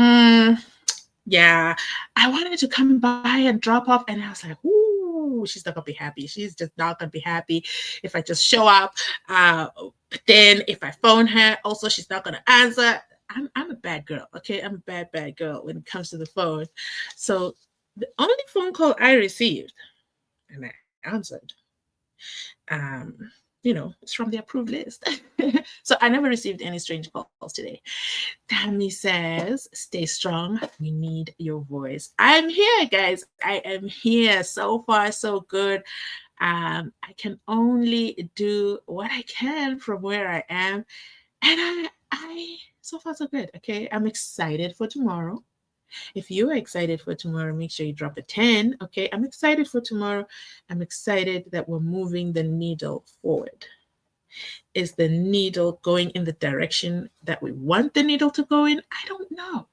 yeah, I wanted to come by and drop off, and I was like, ooh, she's not gonna be happy. She's just not gonna be happy if I just show up. But then if I phone her, also she's not gonna answer. I'm a bad girl. Okay, I'm a bad girl when it comes to the phone. So the only phone call I received, and I answered, it's from the approved list. So I never received any strange calls today. Tammy says, stay strong. We need your voice. I'm here, guys. I am here. So far, so good. I can only do what I can from where I am. And I so far, so good. Okay. I'm excited for tomorrow. If you are excited for tomorrow, make sure you drop a 10. Okay. I'm excited for tomorrow. I'm excited that we're moving the needle forward. Is the needle going in the direction that we want the needle to go in? I don't know.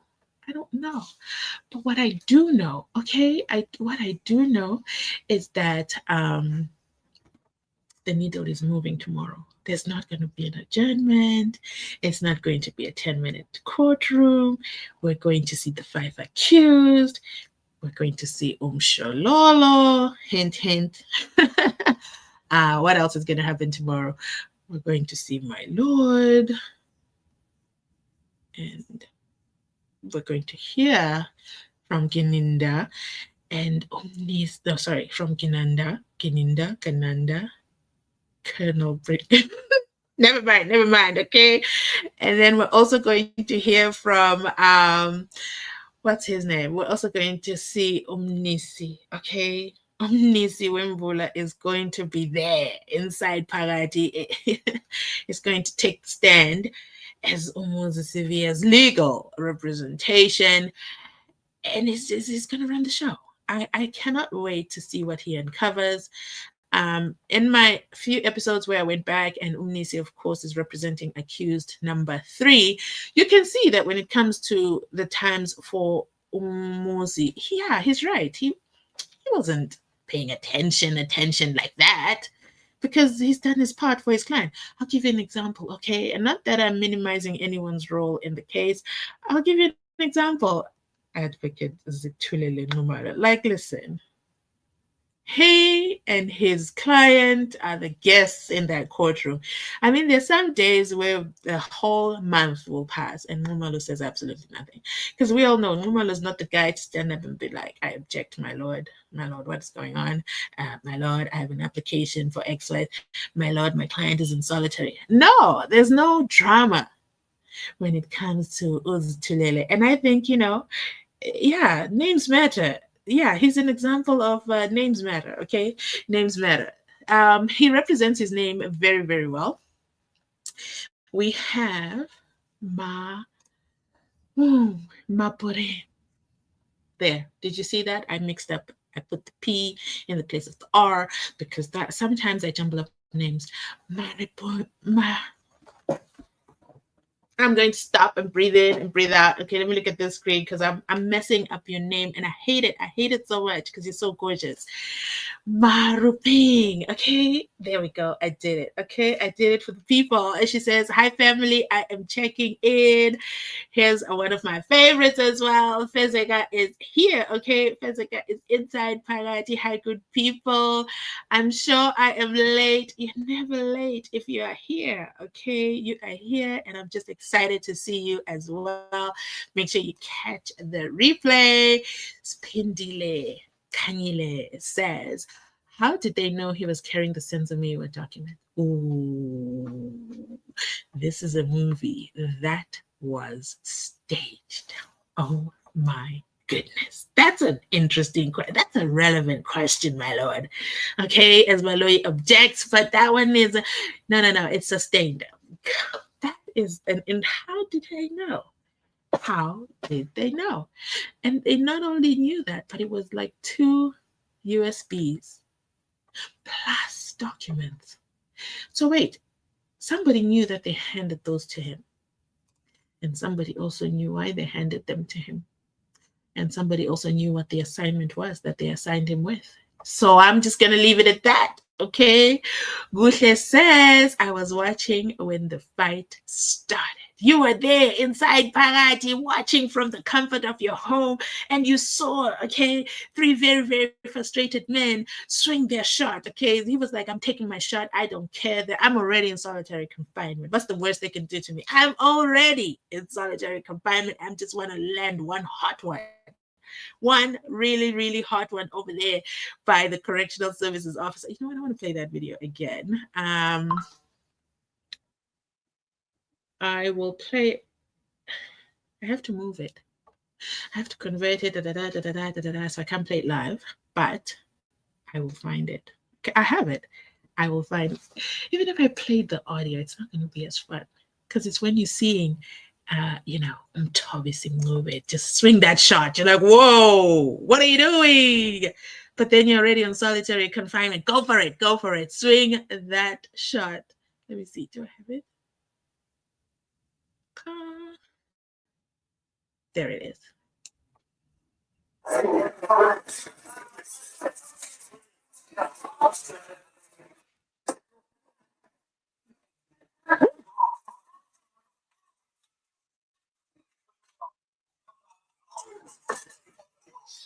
But what I do know, okay, what I do know is that the needle is moving tomorrow. There's not going to be an adjournment. It's not going to be a 10-minute courtroom. We're going to see the 5 accused. We're going to see Umshololo. Hint, hint. What else is going to happen tomorrow? We're going to see my Lord. And we're going to hear from Gininda and from Gininda, Gananda, Colonel Brick. never mind, okay? And then we're also going to hear from what's his name? We're also going to see Umnisi, okay? Umnisi Wembula is going to be there inside Pagati. It's going to take the stand as Umuzi Sivia's legal representation, and he's going to run the show. I cannot wait to see what he uncovers. In my few episodes where I went back, and Umnisi, of course, is representing accused number 3, you can see that when it comes to the times for Umuzi, he's right. He wasn't paying attention like that, because he's done his part for his client. I'll give you an example, okay? And not that I'm minimizing anyone's role in the case. I'll give you an example. Advocate Zitulele Numara. Like, listen, he and his client are the guests in that courtroom. I mean, there's some days where the whole month will pass and Mumalo says absolutely nothing. Because we all know Mumalo is not the guy to stand up and be like, I object, my lord, what's going on? My lord, I have an application for XY. My lord, my client is in solitary. No, there's no drama when it comes to Uztulele. And I think, names matter. Yeah, he's an example of names matter. Okay, names matter. He represents his name very, very well. We have Mapore. There, did you see that? I mixed up. I put the P in the place of the R because that sometimes I jumble up names. I'm going to stop and breathe in and breathe out. Okay, let me look at this screen because I'm messing up your name and I hate it. I hate it so much because you're so gorgeous. Maruping. Okay, there we go. I did it. Okay, I did it for the people. And she says, "Hi family, I am checking in. Here's one of my favorites as well. Fezeka is here. Okay, Fezeka is inside Parati. Hi, good people. I'm sure I am late. You're never late if you are here. Okay, you are here, and I'm just excited to see you as well. Make sure you catch the replay. Spindile Kanyile says, how did they know he was carrying the Senzo Meyiwa document? Ooh, this is a movie that was staged. Oh my goodness. That's an interesting question. That's a relevant question, my lord. Okay, as my lawyer objects, but that one is no, it's sustained. That is and how did they know? How did they know? And they not only knew that, but it was like 2 USBs plus documents. So wait, somebody knew that they handed those to him. And somebody also knew why they handed them to him. And somebody also knew what the assignment was that they assigned him with. So I'm just going to leave it at that. Okay. Gushe says, I was watching when the fight started. You were there inside Parati watching from the comfort of your home, and you saw, okay, 3 very, very frustrated men swing their shot. Okay. He was like, I'm taking my shot. I don't care that I'm already in solitary confinement. What's the worst they can do to me? I'm already in solitary confinement. I just want to land one hot one really, really hot one over there by the correctional services officer. You know what? I want to play that video again. I will play. I have to move it. I have to convert it. So I can't play it live, but I will find it. Okay, I have it. I will find it. Even if I played the audio, it's not going to be as fun because it's when you're seeing Mtobi Singube, just swing that shot. You're like, whoa, what are you doing? But then you're already on solitary confinement. Go for it. Go for it. Swing that shot. Let me see. Do I have it? There it is.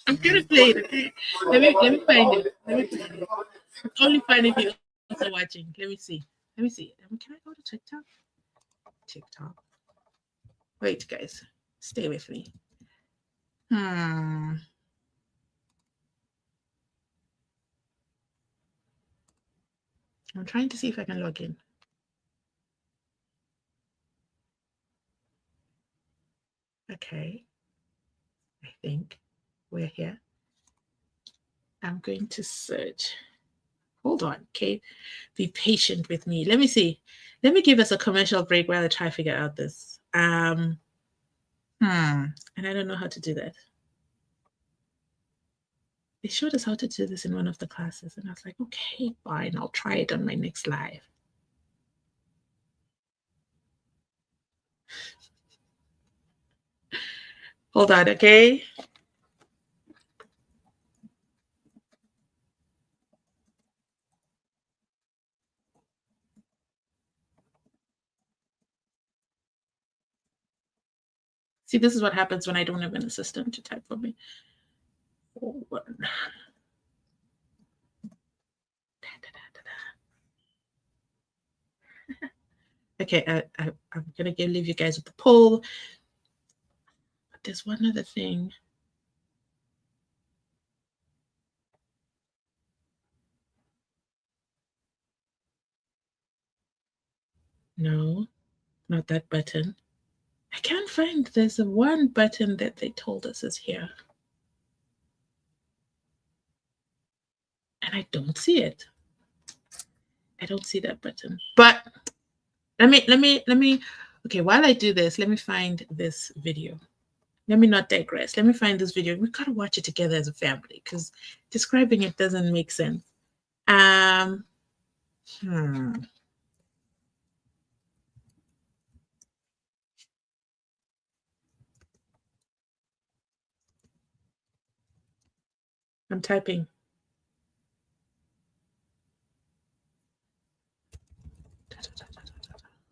I'm gonna play it. Okay? Let me find it. Let me find it. Only find if you're also watching. Let me see. Let me see. Can I go to TikTok? TikTok. Wait, guys. Stay with me. I'm trying to see if I can log in. Okay. I think we're here. I'm going to search. Hold on, okay? Be patient with me. Let me see. Let me give us a commercial break while I try to figure out this. And I don't know how to do that. They showed us how to do this in one of the classes, and I was like, okay, fine, I'll try it on my next live. Hold on, okay? See, this is what happens when I don't have an assistant to type for me. Okay, I'm going to leave you guys with the poll. But there's one other thing. No, not that button. I can't find. There's one button that they told us is here. And I don't see it. I don't see that button. But let me okay, while I do this, let me find this video. Let me not digress. Let me find this video. We gotta watch it together as a family because describing it doesn't make sense. I'm typing.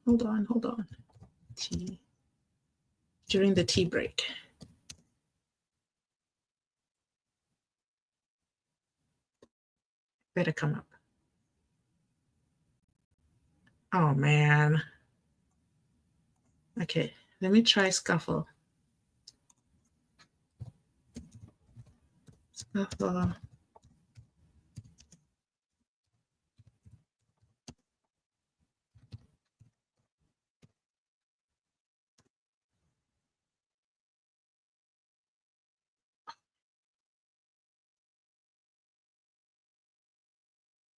Hold on. Tea. During the tea break. Better come up. Oh, man. Okay, let me try Scuffle. Scuffle.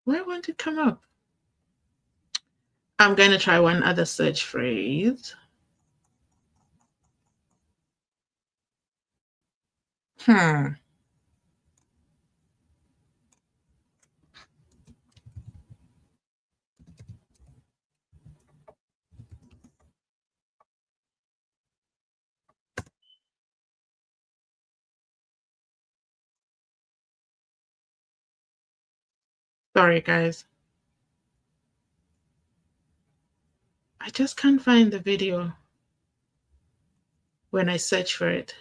Why won't it come up? I'm going to try one other search phrase. Sorry, guys. I just can't find the video when I search for it.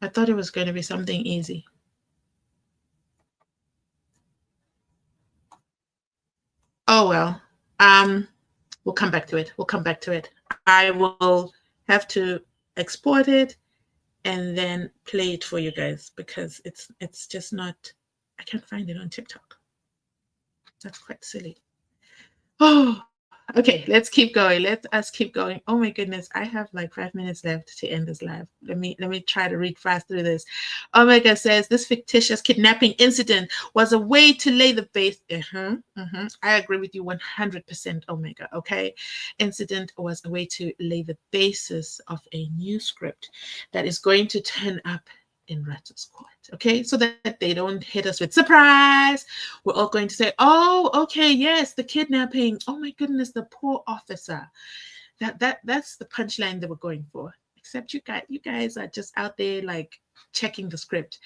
I thought it was going to be something easy. Oh, well. We'll come back to it. I will have to export it and then play it for you guys because it's just not, I can't find it on TikTok. That's quite silly. Oh, okay, let's keep going. Let us keep going. Oh my goodness, I have like 5 minutes left to end this live. Let me try to read fast through this. Omega says this fictitious kidnapping incident was a way to lay the base. I agree with you 100%, Omega. Okay, incident was a way to lay the basis of a new script that is going to turn up in Ratto's court. Okay, so that they don't hit us with surprise. We're all going to say, oh, okay, yes, the kidnapping. Oh my goodness, the poor officer. That's the punchline that we're going for. Except you guys are just out there like checking the script.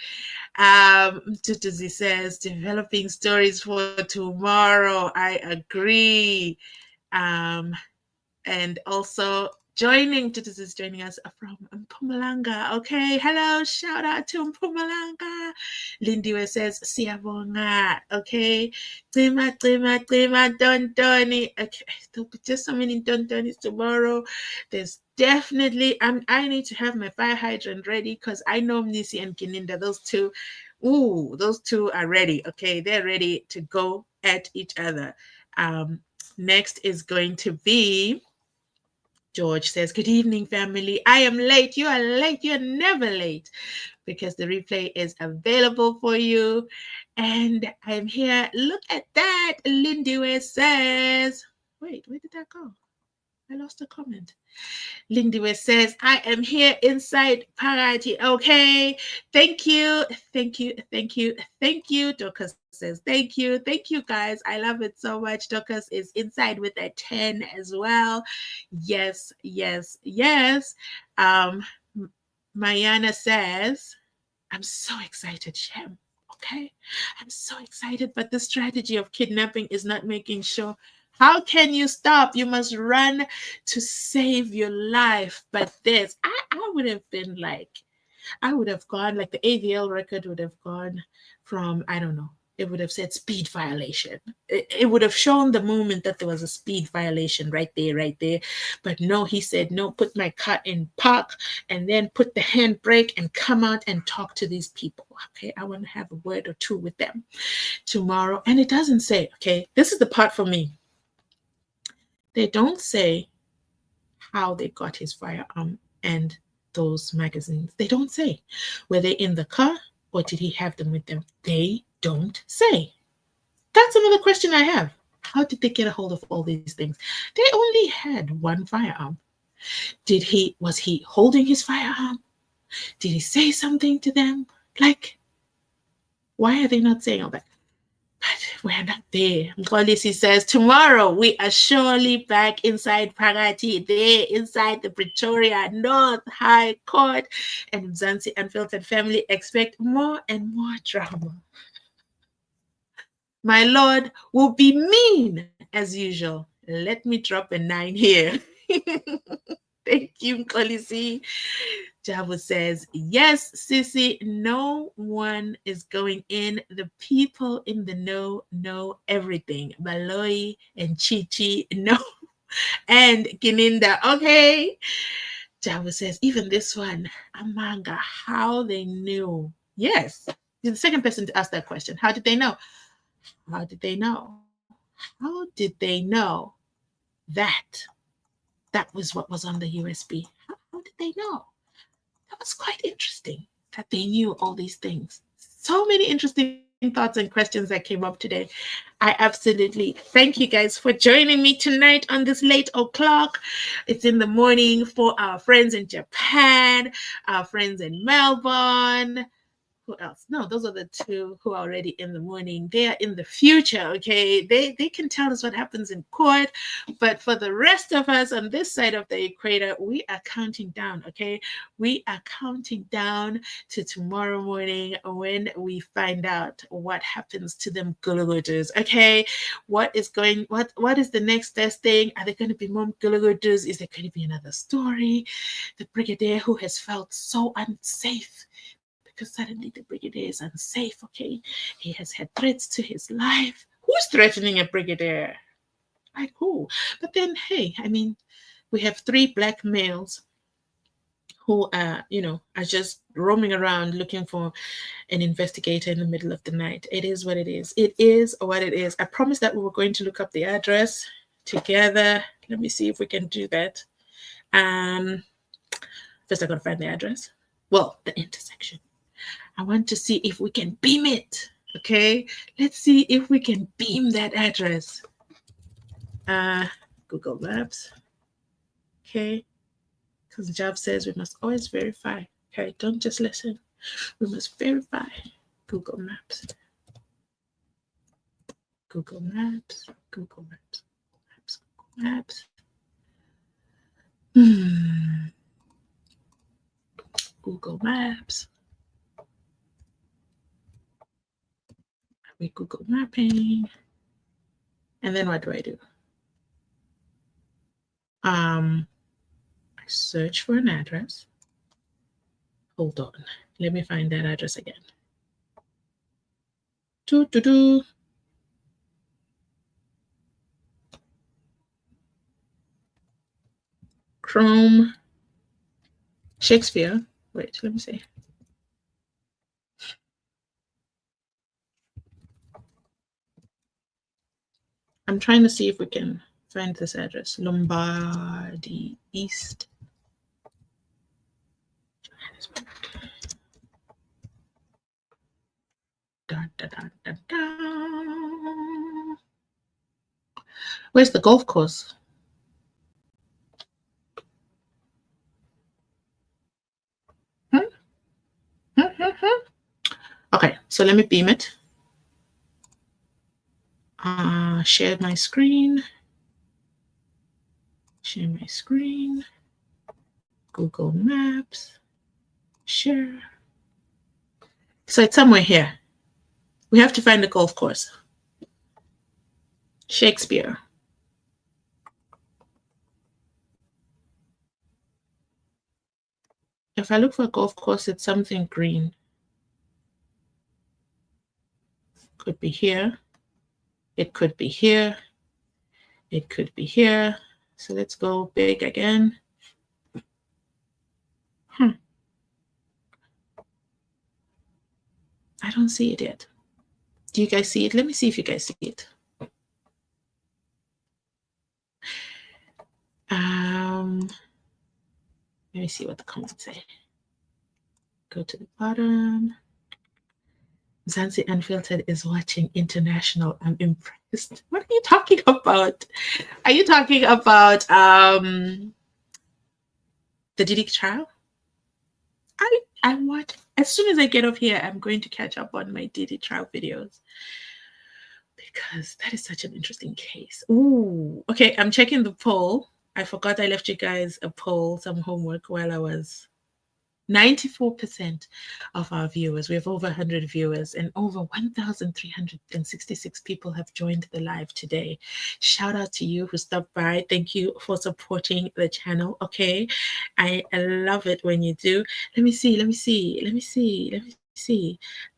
Just as he says, developing stories for tomorrow. I agree. And also this is joining us from Mpumalanga. Okay, hello, shout out to Mpumalanga. Lindiwe says, Siyabonga. Okay, Tima, Dontoni. Okay, there'll be just so many Dontonis tomorrow. There's definitely, I need to have my fire hydrant ready because I know Mnisi and Kininda, those two are ready. Okay, they're ready to go at each other. Next is going to be George says, good evening, family. I am late. You are late. You're never late because the replay is available for you. And I'm here. Look at that. Lindy says, wait, where did that go? I lost a comment. Lindy says, I am here inside Parati. Okay. Thank you. Dorcas says, thank you, guys. I love it so much. Dorcas is inside with a 10 as well. Yes. Mayana says, I'm so excited, Shem. Okay. I'm so excited, but the strategy of kidnapping is not making sure. How can you stop? You must run to save your life. But this, I would have been like, I would have gone, like the AVL record would have gone from, I don't know, it would have said speed violation. It would have shown the moment that there was a speed violation right there. But no, he said, no, put my car in park and then put the handbrake and come out and talk to these people. Okay, I want to have a word or two with them tomorrow. And it doesn't say, okay, this is the part for me. They don't say how they got his firearm and those magazines. They don't say. Were they in the car or did he have them with them? They don't say. That's another question I have. How did they get a hold of all these things? They only had one firearm. Was he holding his firearm? Did he say something to them? Like, why are they not saying all that? But We're not there. Mkolisi says, tomorrow we are surely back inside Phakathi, there inside the Pretoria North High Court. And Mzansi Unfiltered family expect more and more drama. My Lord will be mean as usual. Let me drop a 9 here. Thank you, Mkolisi. Javu says, yes, Sissy, no one is going in. The people in the know everything. Baloi and Chichi know. And Kininda, okay. Javu says, even this one, Amanga, how they knew. Yes, you're the second person to ask that question. How did they know? How did they know? How did they know that that was what was on the USB? How did they know? That was quite interesting that they knew all these things. So many interesting thoughts and questions that came up today. I absolutely thank you guys for joining me tonight on this late o'clock. It's in the morning for our friends in Japan, our friends in Melbourne. Who else? No, those are the two who are already in the morning. They are in the future, okay? They can tell us what happens in court. But for the rest of us on this side of the equator, we are counting down, okay? We are counting down to tomorrow morning when we find out what happens to them gulugudus, okay? What is the next best thing? Are there going to be more gulugudus? Is there going to be another story? The brigadier who has felt so unsafe because suddenly the brigadier is unsafe, okay? He has had threats to his life. Who's threatening a brigadier? Like who? But then, hey, I mean, we have 3 black males who are just roaming around looking for an investigator in the middle of the night. It is what it is. It is what it is. I promised that we were going to look up the address together. Let me see if we can do that. First I gotta find the address. Well, the intersection. I want to see if we can beam it. Okay, let's see if we can beam that address. Google Maps. Okay, because Job says we must always verify. Okay, don't just listen. We must verify. Google Maps. Google Maps. Google Maps. Maps. Google Maps. Google Maps. We Google mapping. And then what do? I search for an address. Hold on. Let me find that address again. Chrome. Shakespeare. Wait, let me see. I'm trying to see if we can find this address. Lombardy East. Johannesburg. Dun, dun, dun, dun, dun. Where's the golf course? Okay, so let me beam it. Share my screen. Share my screen. Google Maps. Share. So it's somewhere here. We have to find the golf course. Shakespeare. If I look for a golf course, it's something green. Could be here. It could be here. It could be here. So let's go big again. I don't see it yet. Do you guys see it? Let me see if you guys see it. Let me see what the comments say. Go to the bottom. Mzansi Unfiltered is watching international. I'm impressed. What are you talking about? Are you talking about the Diddy trial? I watch as soon as I get off here. I'm going to catch up on my Diddy trial videos because that is such an interesting case. Ooh, okay, I'm checking the poll. I forgot I left you guys a poll, some homework while I was 94% of our viewers. We have over 100 viewers and over 1,366 people have joined the live today. Shout out to you who stopped by. Thank you for supporting the channel. Okay, I love it when you do. Let me see.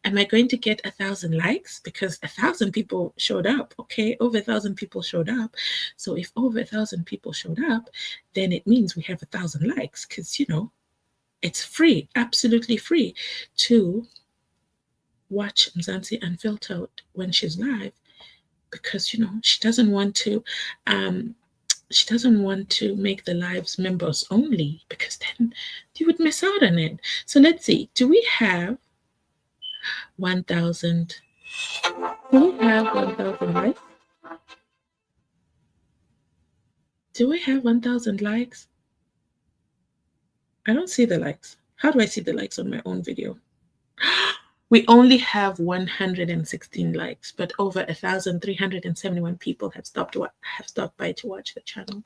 Am I going to get 1,000 likes? Because 1,000 people showed up. Okay, over 1,000 people showed up. So if over 1,000 people showed up, then it means we have 1,000 likes. Because it's free, absolutely free, to watch Mzansi Unfiltered when she's live, because she doesn't want to make the lives members only, because then you would miss out on it. So let's see, do we have 1,000 likes? Do we have 1,000 likes? I don't see the likes. How do I see the likes on my own video? We only have 116 likes, but over 1,371 people have stopped by to watch the channel.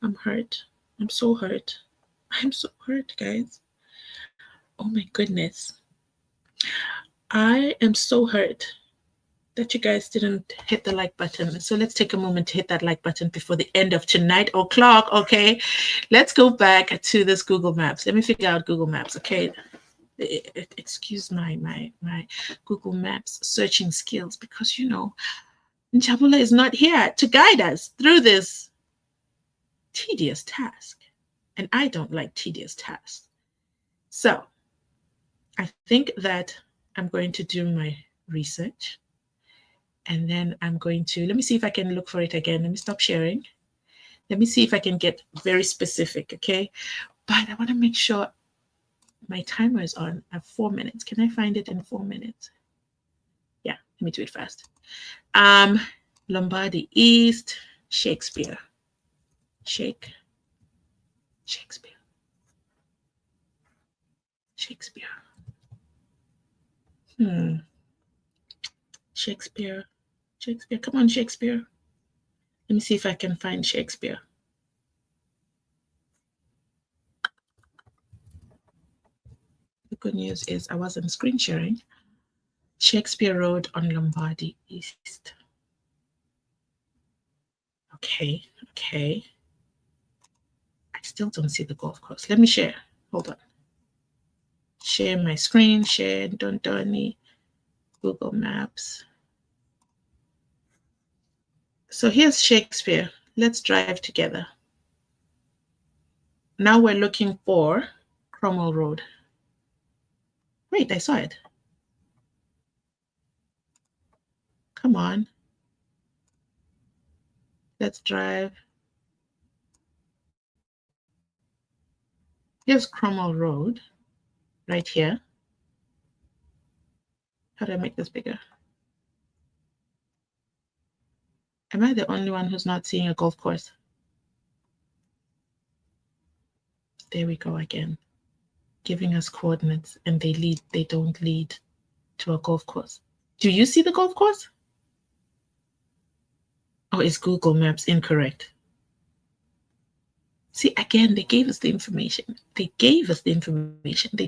I'm hurt. I'm so hurt. I'm so hurt, guys. Oh my goodness. I am so hurt that you guys didn't hit the like button. So let's take a moment to hit that like button before the end of tonight o'clock, okay? Let's go back to this Google Maps. Let me figure out Google Maps, okay? Excuse my Google Maps searching skills, because Njabula is not here to guide us through this tedious task, and I don't like tedious tasks. So I think that I'm going to do my research, and then I'm going to, let me see if I can look for it again. Let me stop sharing. Let me see if I can get very specific, okay? But I want to make sure my timer is on at 4 minutes. Can I find it in 4 minutes? Yeah, let me do it fast. Lombardy East, Shakespeare. Shakespeare. Shakespeare. Come on, Shakespeare. Let me see if I can find Shakespeare. The good news is I wasn't screen sharing. Shakespeare Road on Lombardy East. Okay. I still don't see the golf course. Let me share. Hold on. Share my screen. Share Dondoni. Google Maps. So here's Shakespeare. Let's drive together. Now we're looking for Cromwell Road. Wait, I saw it. Come on. Let's drive. Here's Cromwell Road, right here. How do I make this bigger? Am I the only one who's not seeing a golf course? There we go again. Giving us coordinates, and they don't lead to a golf course. Do you see the golf course? Or is Google Maps incorrect? See, again, they gave us the information. They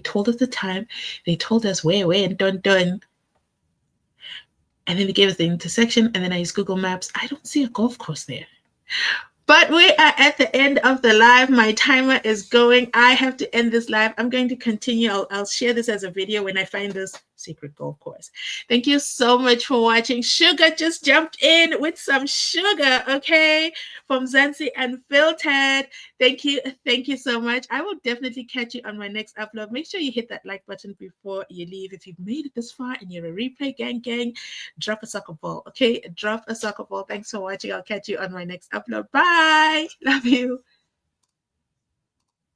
told us the time. They told us where, and done. And then they gave us the intersection, and then I use Google Maps. I don't see a golf course there. But we are at the end of the live. My timer is going. I have to end this live. I'm going to continue. I'll share this as a video when I find this secret golf course. Thank you so much for watching. Sugar just jumped in with some sugar, okay, from Mzansi Unfiltered. Thank you so much. I will definitely catch you on my next upload. Make sure you hit that like button before you leave. If you've made it this far and you're a replay gang, drop a soccer ball, okay? Drop a soccer ball. Thanks for watching. I'll catch you on my next upload. Bye. Love you.